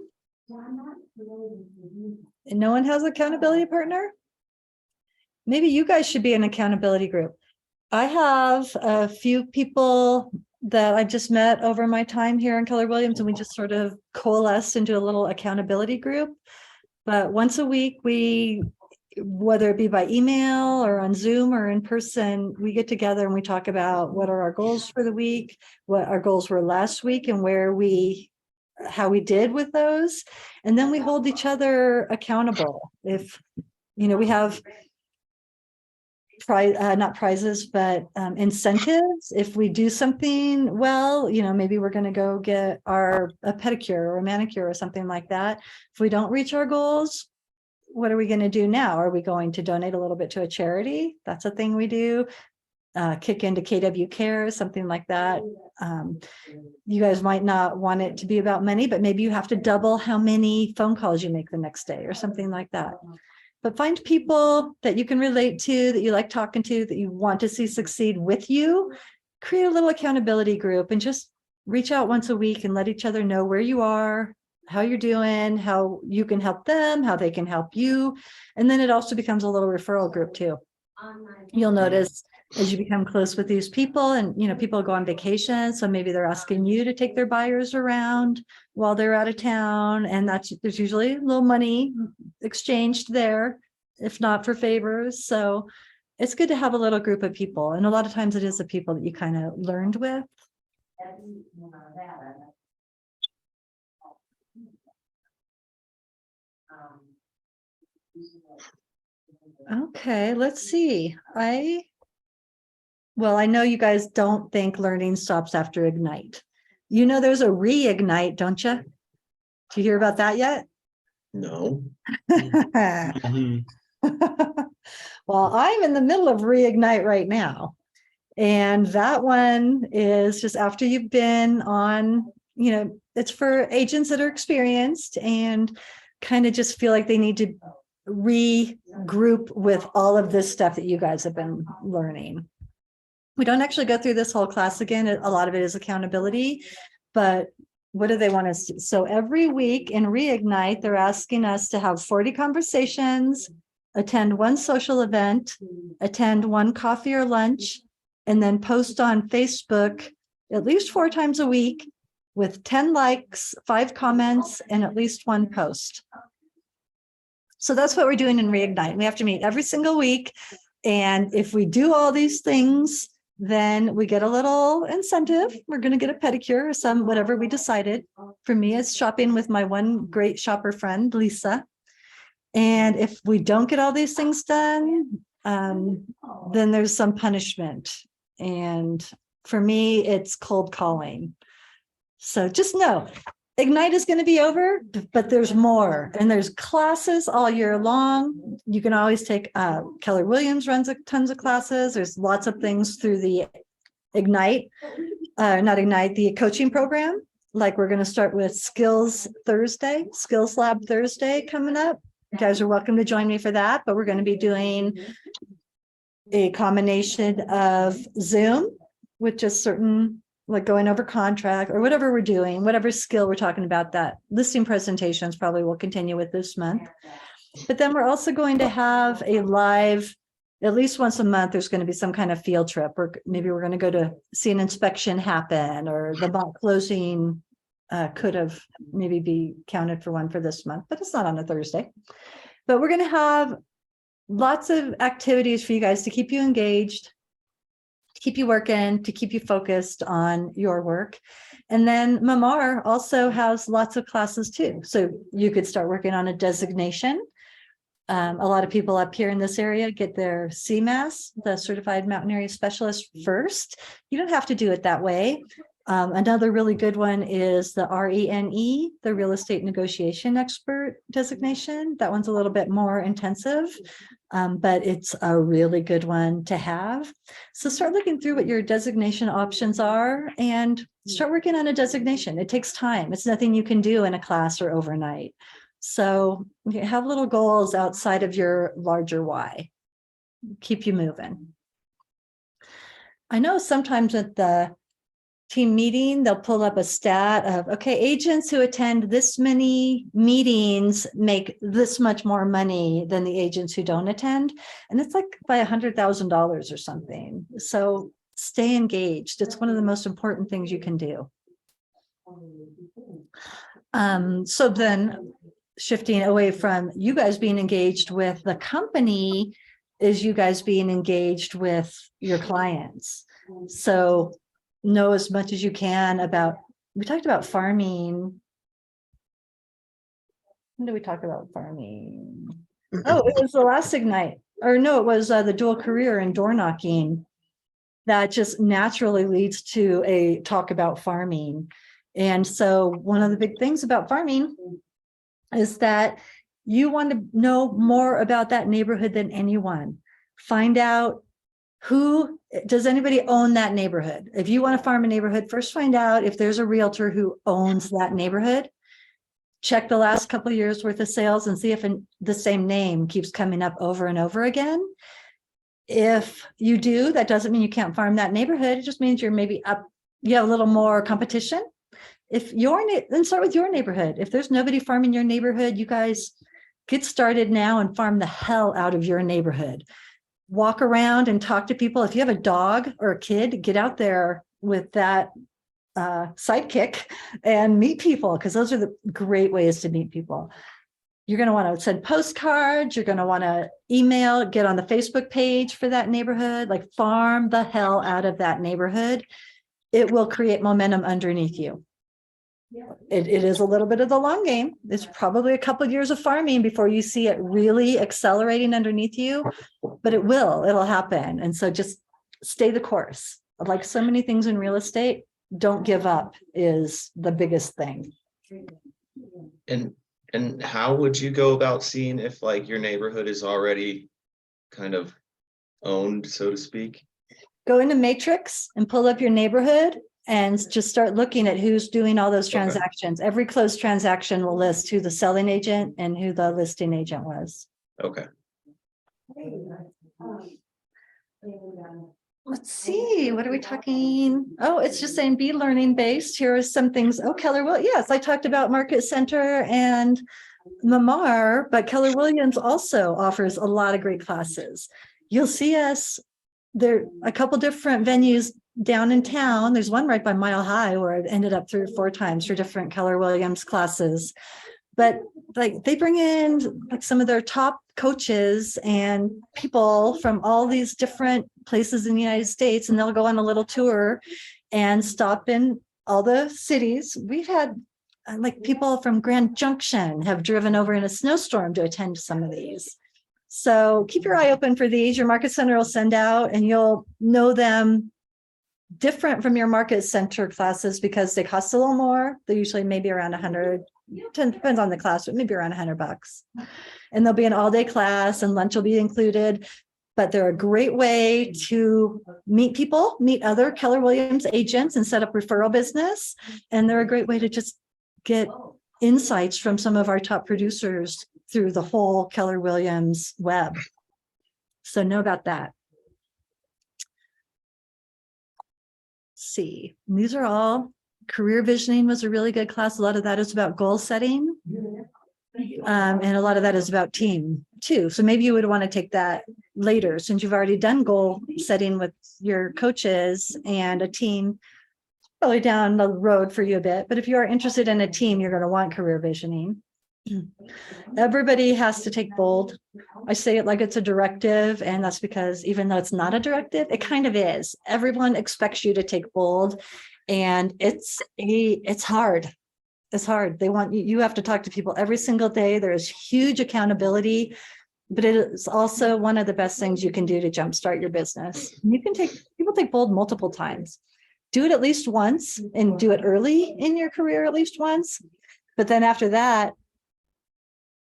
And no one has an accountability partner? Maybe you guys should be an accountability group. I have a few people that I've just met over my time here in Keller Williams, and we just sort of coalesced into a little accountability group. But once a week, whether it be by email or on Zoom or in person, we get together and we talk about what are our goals for the week, what our goals were last week, and how we did with those. And then we hold each other accountable. If, we have not prizes, but incentives. If we do something well, maybe we're going to go get a pedicure or a manicure or something like that. If we don't reach our goals, what are we going to do now? Are we going to donate a little bit to a charity? That's a thing we do. Kick into KW Cares, something like that. You guys might not want it to be about money, but maybe you have to double how many phone calls you make the next day or something like that. But find people that you can relate to, that you like talking to, that you want to see succeed with you. Create a little accountability group and just reach out once a week and let each other know where you are, how you're doing, how you can help them, how they can help you. And then it also becomes a little referral group too. You'll notice as you become close with these people, and people go on vacation, so maybe they're asking you to take their buyers around while they're out of town, and there's usually a little money exchanged there, if not for favors. So it's good to have a little group of people, and a lot of times it is the people that you kind of learned with. Okay, let's see. I know you guys don't think learning stops after Ignite. There's a reignite, don't you? Do you hear about that yet? No. Mhm. Well, I'm in the middle of reignite right now. And that one is just after you've been on, it's for agents that are experienced and kind of just feel like they need to regroup with all of this stuff that you guys have been learning. We don't actually go through this whole class again. A lot of it is accountability, but what do they want us to? So every week in Reignite, they're asking us to have 40 conversations, attend one social event, attend one coffee or lunch, and then post on Facebook at least 4 times a week with 10 likes, 5 comments, and at least 1 post. So that's what we're doing in Reignite. We have to meet every single week. And if we do all these things, then we get a little incentive. We're going to get a pedicure or whatever we decided. For me, it's shopping with my one great shopper friend, Lisa. And if we don't get all these things done, then there's some punishment. And for me, it's cold calling. So just know, Ignite is going to be over, but there's more, and there's classes all year long. You can always take, Keller Williams runs tons of classes. There's lots of things through the the coaching program. Like we're going to start with Skills Lab Thursday coming up. You guys are welcome to join me for that, but we're going to be doing a combination of Zoom with just certain, like going over contract or whatever we're doing, whatever skill we're talking about. That listing presentations probably will continue with this month. But then we're also going to have a live, at least once a month, there's going to be some kind of field trip, or maybe we're going to go to see an inspection happen, or the mock closing could have maybe be counted for one for this month, but it's not on a Thursday. But we're going to have lots of activities for you guys to keep you engaged, keep you working, to keep you focused on your work. And then Mamar also has lots of classes too. So you could start working on a designation. A lot of people up here in this area get their CMAS, the Certified Mountain Area Specialist, first. You don't have to do it that way. Another really good one is the RENE, the Real Estate Negotiation Expert designation. That one's a little bit more intensive, but it's a really good one to have. So start looking through what your designation options are and start working on a designation. It takes time. It's nothing you can do in a class or overnight. So you have little goals outside of your larger why. Keep you moving. I know sometimes at the team meeting, they'll pull up a stat of, okay, agents who attend this many meetings make this much more money than the agents who don't attend. And it's like by $100,000 or something. So stay engaged. It's one of the most important things you can do. So then shifting away from you guys being engaged with the company is you guys being engaged with your clients. So know as much as you can about, we talked about farming. When did we talk about farming? Oh, it was the last Ignite, or no, it was the dual career and door knocking. That just naturally leads to a talk about farming. And so one of the big things about farming is that you want to know more about that neighborhood than anyone. Find out who, does anybody own that neighborhood? If you want to farm a neighborhood, first find out if there's a realtor who owns that neighborhood. Check the last couple of years worth of sales and see if the same name keeps coming up over and over again. If you do, that doesn't mean you can't farm that neighborhood. It just means you're maybe up, you have a little more competition. If then start with your neighborhood. If there's nobody farming your neighborhood, you guys get started now and farm the hell out of your neighborhood. Walk around and talk to people. If you have a dog or a kid, get out there with that sidekick and meet people, because those are the great ways to meet people. You're going to want to send postcards. You're going to want to email, get on the Facebook page for that neighborhood, like farm the hell out of that neighborhood. It will create momentum underneath you. It is a little bit of the long game. It's probably a couple of years of farming before you see it really accelerating underneath you, but it'll happen. And so just stay the course. Like so many things in real estate, don't give up is the biggest thing. And how would you go about seeing if like your neighborhood is already kind of owned, so to speak? Go into Matrix and pull up your neighborhood and just start looking at who's doing all those transactions. Okay. Every closed transaction will list who the selling agent and who the listing agent was. Okay. Let's see, what are we talking? Oh, it's just saying be learning based. Here are some things. Oh, Keller, well, yes, I talked about Market Center and Mamar, but Keller Williams also offers a lot of great classes. You'll see us there, a couple different venues down in town. There's one right by Mile High where I've ended up 3 or 4 times for different Keller Williams classes. But like they bring in like some of their top coaches and people from all these different places in the United States, and they'll go on a little tour and stop in all the cities. We've had like people from Grand Junction have driven over in a snowstorm to attend some of these. So keep your eye open for these. Your Market Center will send out and you'll know them different from your Market Center classes because they cost a little more. They're usually maybe around 100, depends on the class, but maybe around $100. And there'll be an all-day class and lunch will be included. But they're a great way to meet people, meet other Keller Williams agents and set up referral business. And they're a great way to just get insights from some of our top producers through the whole Keller Williams web. So know about that. See, these are all career visioning was a really good class. A lot of that is about goal setting. And a lot of that is about team too. So maybe you would want to take that later since you've already done goal setting with your coaches and a team, probably down the road for you a bit. But if you are interested in a team, you're going to want career visioning. Everybody has to take bold. I say it like it's a directive, and that's because even though it's not a directive, it kind of is. Everyone expects you to take bold, and it's hard. It's hard. They want you have to talk to people every single day. There is huge accountability, but it is also one of the best things you can do to jumpstart your business. People take bold multiple times. do it at least once and do it early in your career at least once. But then after that,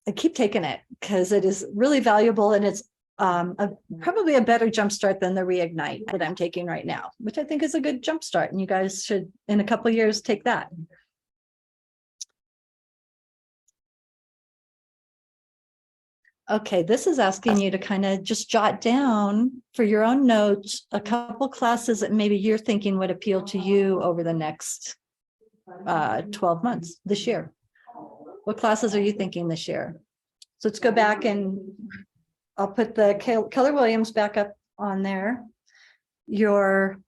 I keep taking it because it is really valuable and it's probably a better jumpstart than the Reignite that I'm taking right now, which I think is a good jumpstart. And you guys should, in a couple of years, take that. Okay, this is asking you to kind of just jot down for your own notes, a couple classes that maybe you're thinking would appeal to you over the next 12 months this year. What classes are you thinking this year? So let's go back and I'll put the Keller Williams back up on there. Your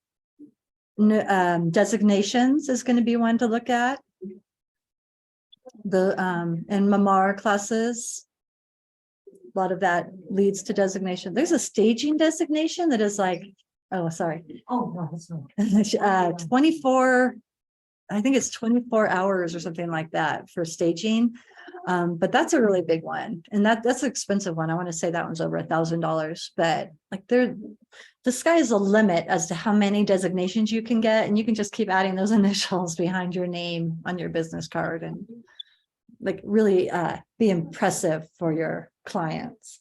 designations is going to be one to look at. The and Mamar classes. A lot of that leads to designation. There's a staging designation that is like, oh, sorry. Oh, no, that's not. 24, I think it's 24 hours or something like that for staging. But that's a really big one. And that's an expensive one. I want to say that one's over $1,000, but like the sky is the limit as to how many designations you can get. And you can just keep adding those initials behind your name on your business card and like really be impressive for your clients.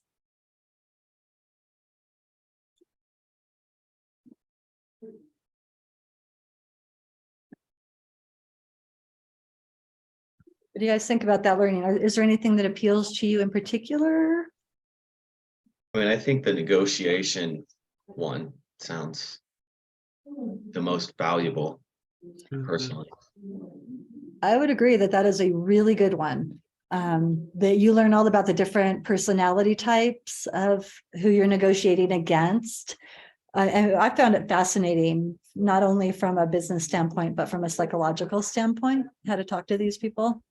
What do you guys think about that learning? Is there anything that appeals to you in particular? I mean, I think the negotiation one sounds the most valuable personally. I would agree that that is a really good one. That you learn all about the different personality types of who you're negotiating against. And I found it fascinating, not only from a business standpoint, but from a psychological standpoint, how to talk to these people.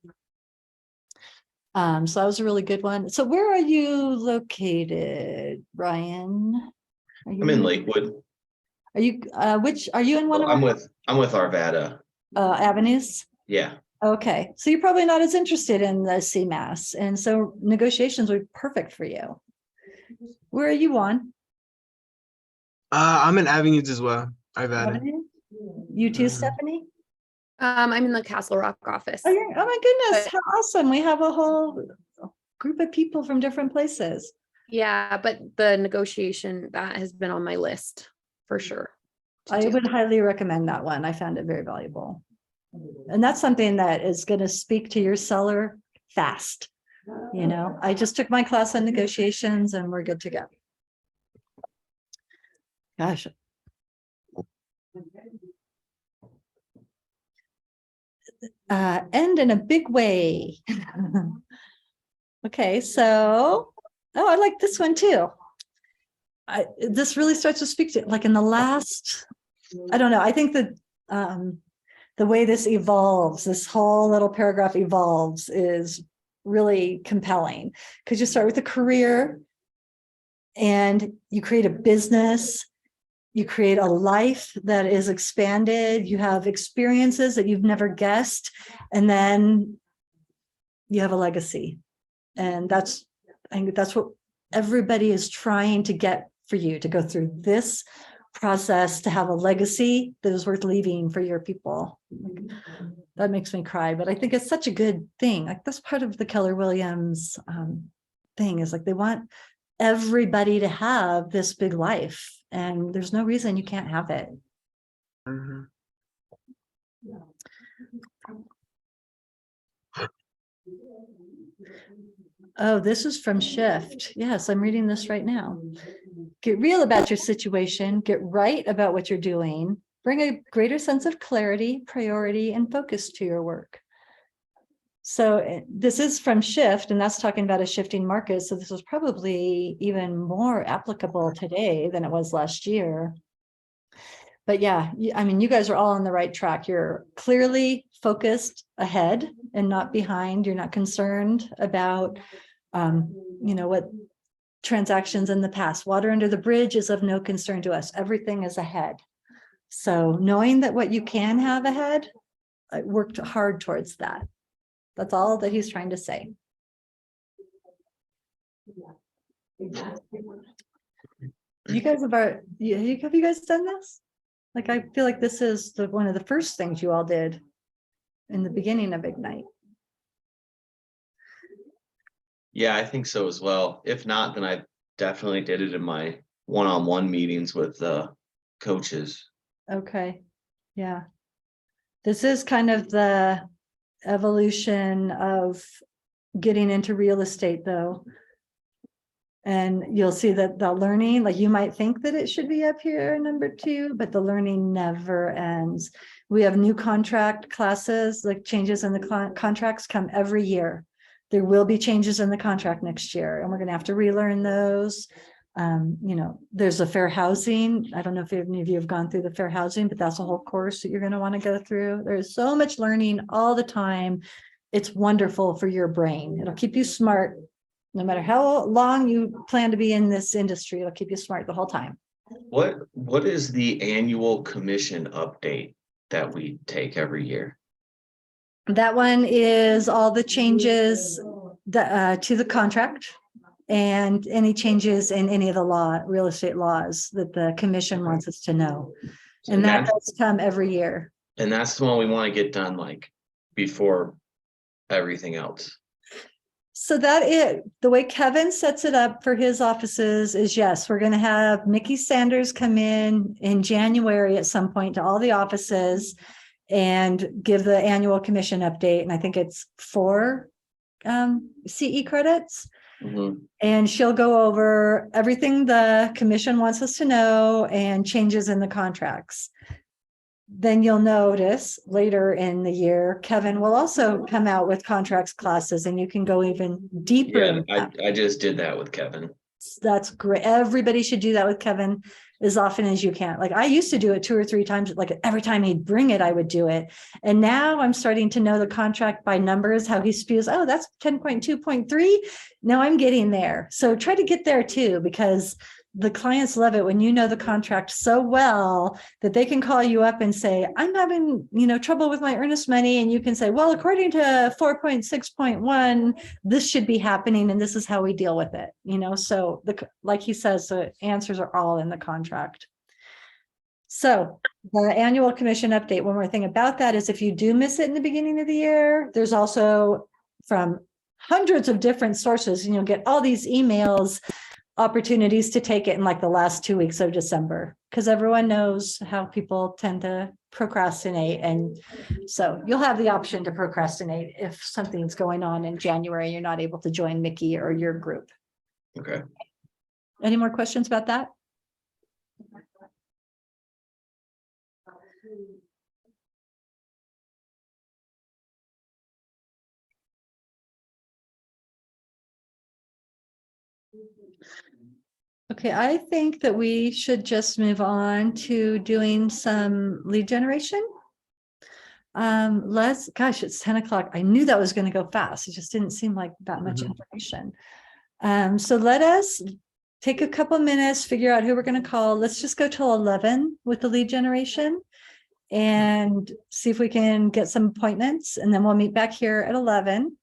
So that was a really good one. So where are you located, Ryan? I'm in Lakewood. Are you, are you in one of I'm with Arvada. avenues? Yeah. Okay, so you're probably not as interested in the CMAS, and so negotiations would be perfect for you. Where are you on? I'm in Avenues as well. I've had it. Avenue? You too, Mhm. Stephanie? I'm in the Castle Rock office. Oh, oh my goodness, how awesome. We have a whole group of people from different places. Yeah, but the negotiation that has been on my list for sure. to I do. would highly recommend that one. I found it very valuable. And that's something that is going to speak to your seller fast. You know, I just took my class on negotiations and we're good to go. Gosh. End in a big way. Okay, so, oh, I like this one too. This really starts to speak to, like in the last, I don't know, I think that the way this evolves, this whole little paragraph evolves is really compelling because you start with a career and you create a business, you create a life that is expanded, you have experiences that you've never guessed, and then you have a legacy. And I think that's what everybody is trying to get for you, to go through this process, to have a legacy that is worth leaving for your people. That makes me cry, but I think it's such a good thing. Like that's part of the Keller Williams thing, is like they want everybody to have this big life, and there's no reason you can't have it. Mhm. Oh, this is from Shift. Yes, I'm reading this right now. Get real about your situation, get right about what you're doing, bring a greater sense of clarity, priority, and focus to your work. So this is from Shift, and that's talking about a shifting market. So this is probably even more applicable today than it was last year. But yeah, I mean, you guys are all on the right track. You're clearly focused ahead and not behind. You're not concerned about, what transactions in the past. Water under the bridge is of no concern to us. Everything is ahead. So knowing that what you can have ahead, I worked hard towards that. That's all that he's trying to say. You guys have you guys done this? Like, I feel like this is one of the first things you all did in the beginning of Ignite. Yeah, I think so as well. If not, then I definitely did it in my one-on-one meetings with coaches. Okay, yeah. This is kind of the evolution of getting into real estate, though. And you'll see that the learning, like you might think that it should be up here, number 2, but the learning never ends. We have new contract classes, like changes in the contracts come every year. There will be changes in the contract next year, and we're gonna have to relearn those. There's a fair housing. I don't know if any of you have gone through the fair housing, but that's a whole course that you're gonna want to go through. There's so much learning all the time. It's wonderful for your brain. It'll keep you smart. No matter how long you plan to be in this industry, it'll keep you smart the whole time. What is the annual commission update that we take every year? That one is all the changes to the contract and any changes in any of the real estate laws that the commission wants us to know. And that does come every year. And that's the one we want to get done like before everything else. So the way Kevin sets it up for his offices is, yes, we're going to have Mickey Sanders come in January at some point to all the offices and give the annual commission update. And I think it's 4 CE credits. Mhm. And she'll go over everything the commission wants us to know and changes in the contracts. Then you'll notice later in the year, Kevin will also come out with contracts classes, and you can go even deeper. Yeah, in that. I just did that with Kevin. That's great. Everybody should do that with Kevin as often as you can. Like, I used to do it 2 or 3 times. Like, every time he'd bring it, I would do it. And now I'm starting to know the contract by numbers, how he spews. Oh, that's 10.2.3. Now I'm getting there. So try to get there too, because the clients love it when you know the contract so well that they can call you up and say, I'm having, trouble with my earnest money. And you can say, well, according to 4.6.1, this should be happening. And this is how we deal with it. So like he says, the answers are all in the contract. So the annual commission update, one more thing about that is, if you do miss it in the beginning of the year, there's also from hundreds of different sources, and you'll get all these emails, opportunities to take it in like the last 2 weeks of December, because everyone knows how people tend to procrastinate. And so you'll have the option to procrastinate if something's going on in January, you're not able to join Mickey or your group. Okay. Any more questions about that? Okay, I think that we should just move on to doing some lead generation. Gosh, it's 10 o'clock. I knew that was going to go fast. It just didn't seem like that much information. So let us take a couple minutes, figure out who we're going to call. Let's just go till 11 with the lead generation and see if we can get some appointments. And then we'll meet back here at 11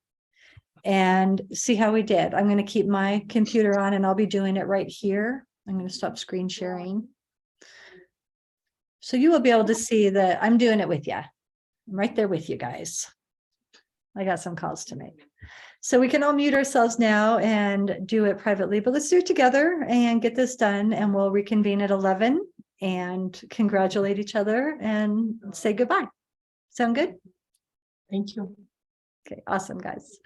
and see how we did. I'm going to keep my computer on and I'll be doing it right here. I'm going to stop screen sharing. So you will be able to see that I'm doing it with you. I'm right there with you guys. I got some calls to make. So we can all mute ourselves now and do it privately, but let's do it together and get this done, and we'll reconvene at 11 and congratulate each other and say goodbye. Sound good? Thank you. Okay, awesome, guys.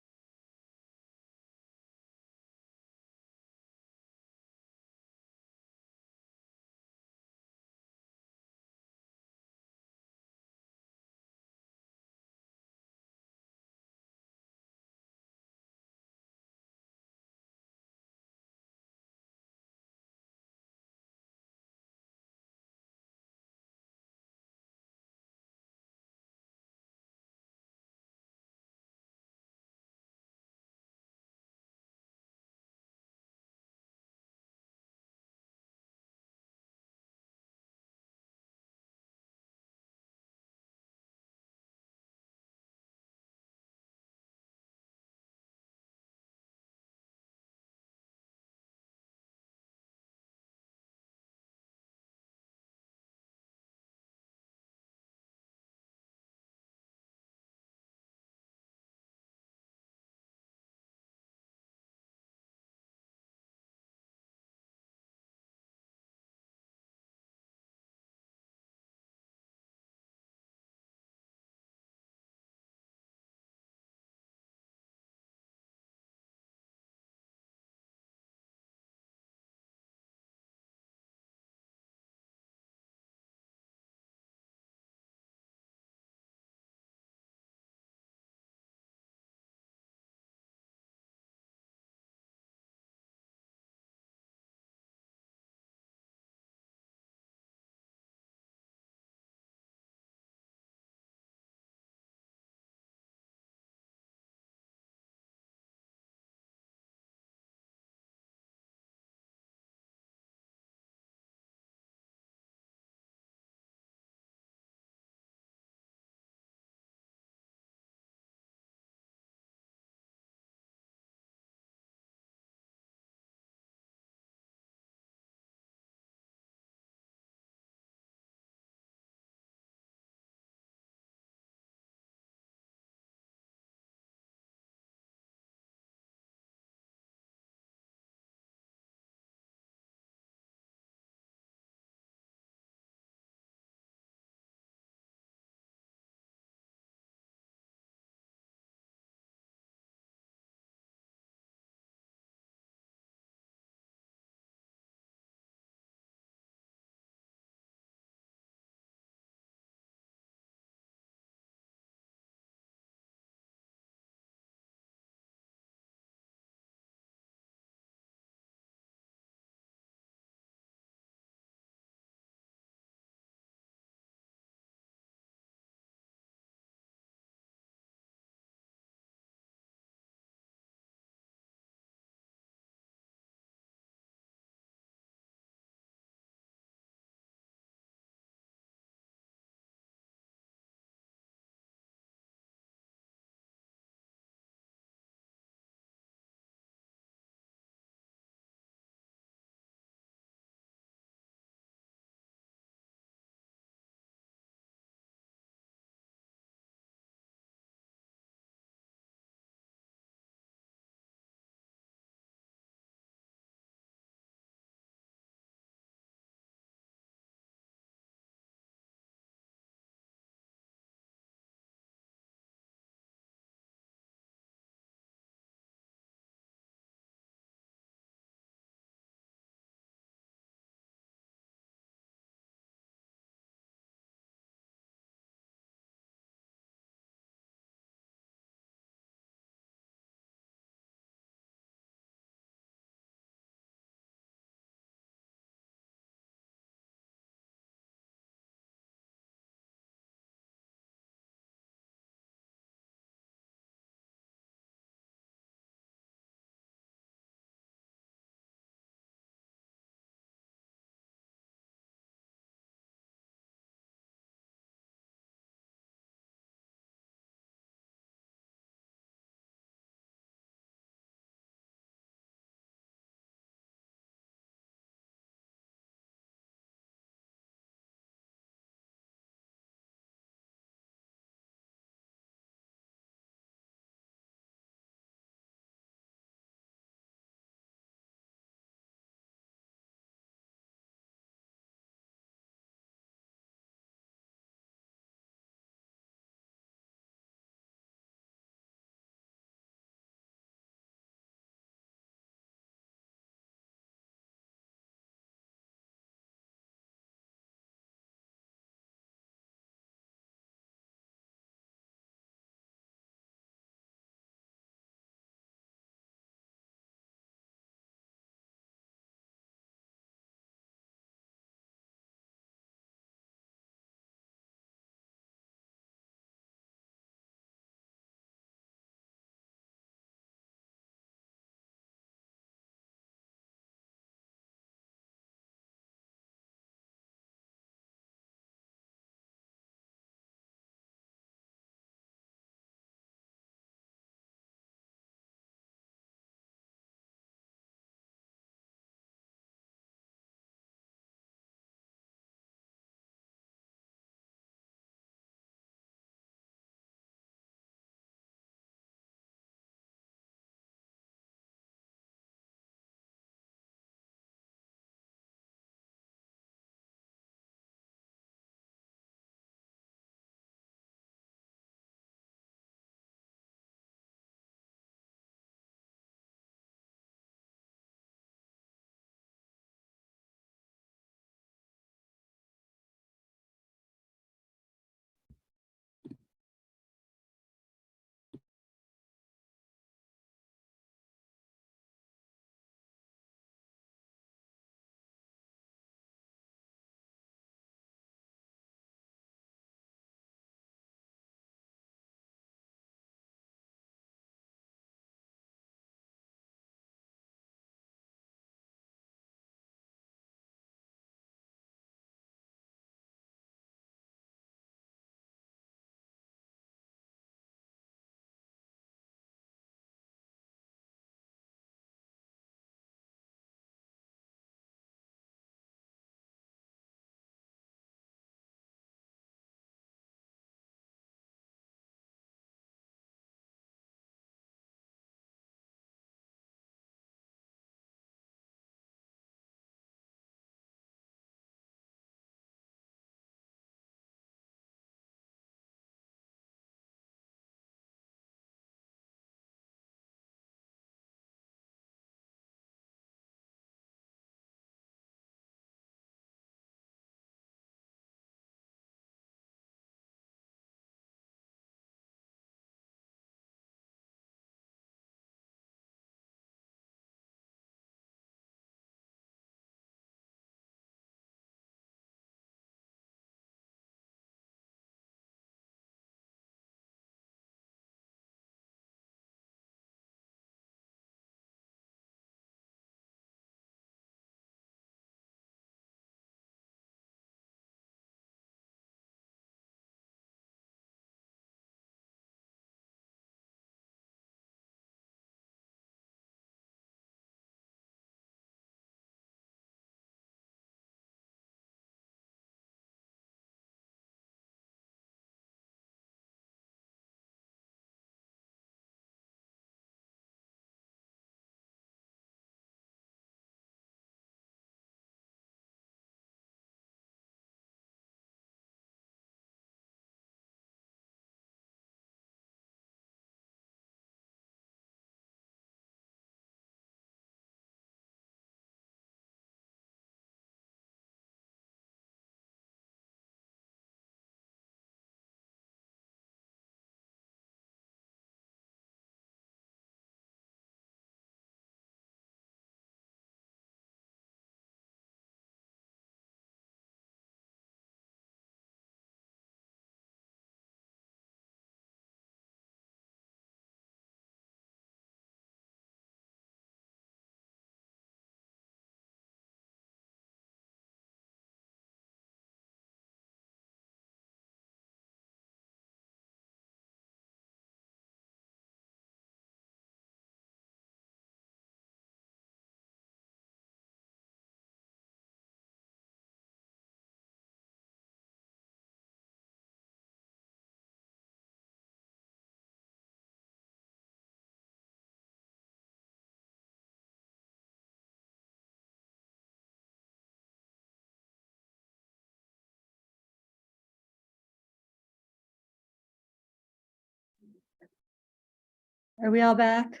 Are we all back?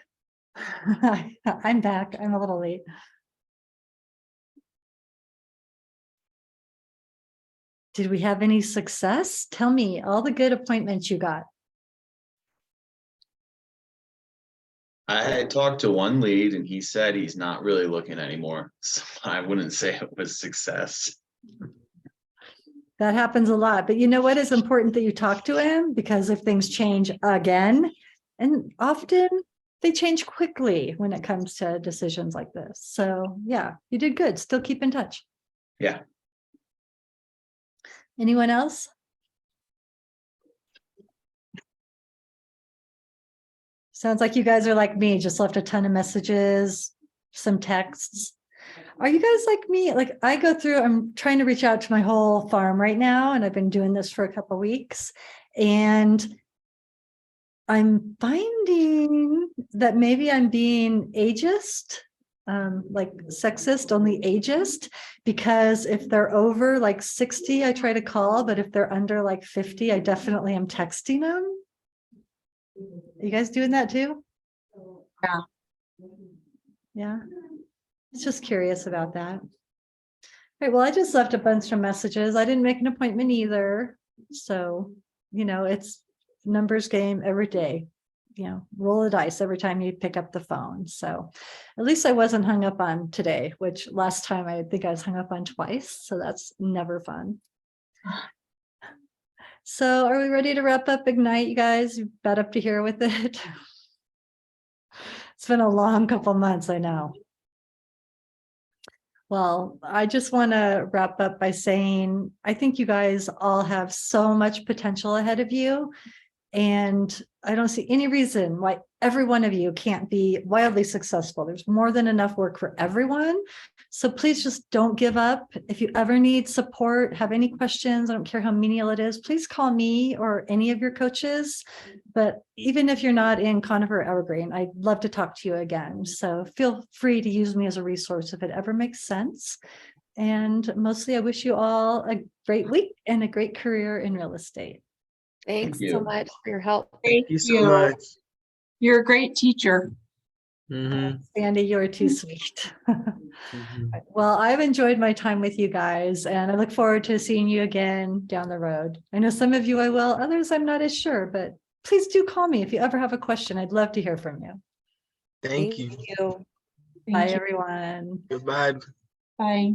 I'm back. I'm a little late. Did we have any success? Tell me all the good appointments you got. I had talked to one lead and he said he's not really looking anymore. So I wouldn't say it was success. That happens a lot, but you know what? It's important that you talk to him because if things change again, and often they change quickly when it comes to decisions like this. So yeah, you did good. Still keep in touch. Yeah. Anyone else? Sounds like you guys are like me, just left a ton of messages, some texts. Are you guys like me? Like I go through, I'm trying to reach out to my whole farm right now, and I've been doing this for a couple of weeks. And I'm finding that maybe I'm being ageist, like sexist, only ageist, because if they're over like 60, I try to call, but if they're under like 50, I definitely am texting them. You guys doing that too? Yeah. Yeah. Just curious about that. All right, well, I just left a bunch of messages. I didn't make an appointment either. So, you know, it's numbers game every day. You know, roll the dice every time you pick up the phone. So at least I wasn't hung up on today, which last time I think I was hung up on twice. So that's never fun. So are we ready to wrap up Ignite, you guys? You bet up to here with it. It's been a long couple months, I know. Well, I just want to wrap up by saying, I think you guys all have so much potential ahead of you. And I don't see any reason why every one of you can't be wildly successful. There's more than enough work for everyone. So please just don't give up. If you ever need support, have any questions, I don't care how menial it is, please call me or any of your coaches. But even if you're not in Conifer Evergreen, I'd love to talk to you again. So feel free to use me as a resource if it ever makes sense. And mostly I wish you all a great week and a great career in real estate. Thanks so you. much for your help. Thank you so much. You're a great teacher. Mhm, Sandy, you're too sweet. mhm. Well, I've enjoyed my time with you guys, and I look forward to seeing you again down the road. I know some of you I will, others I'm not as sure, but please do call me if you ever have a question. I'd love to hear from you. Thank you. Bye, Thank you. everyone. Goodbye. Bye.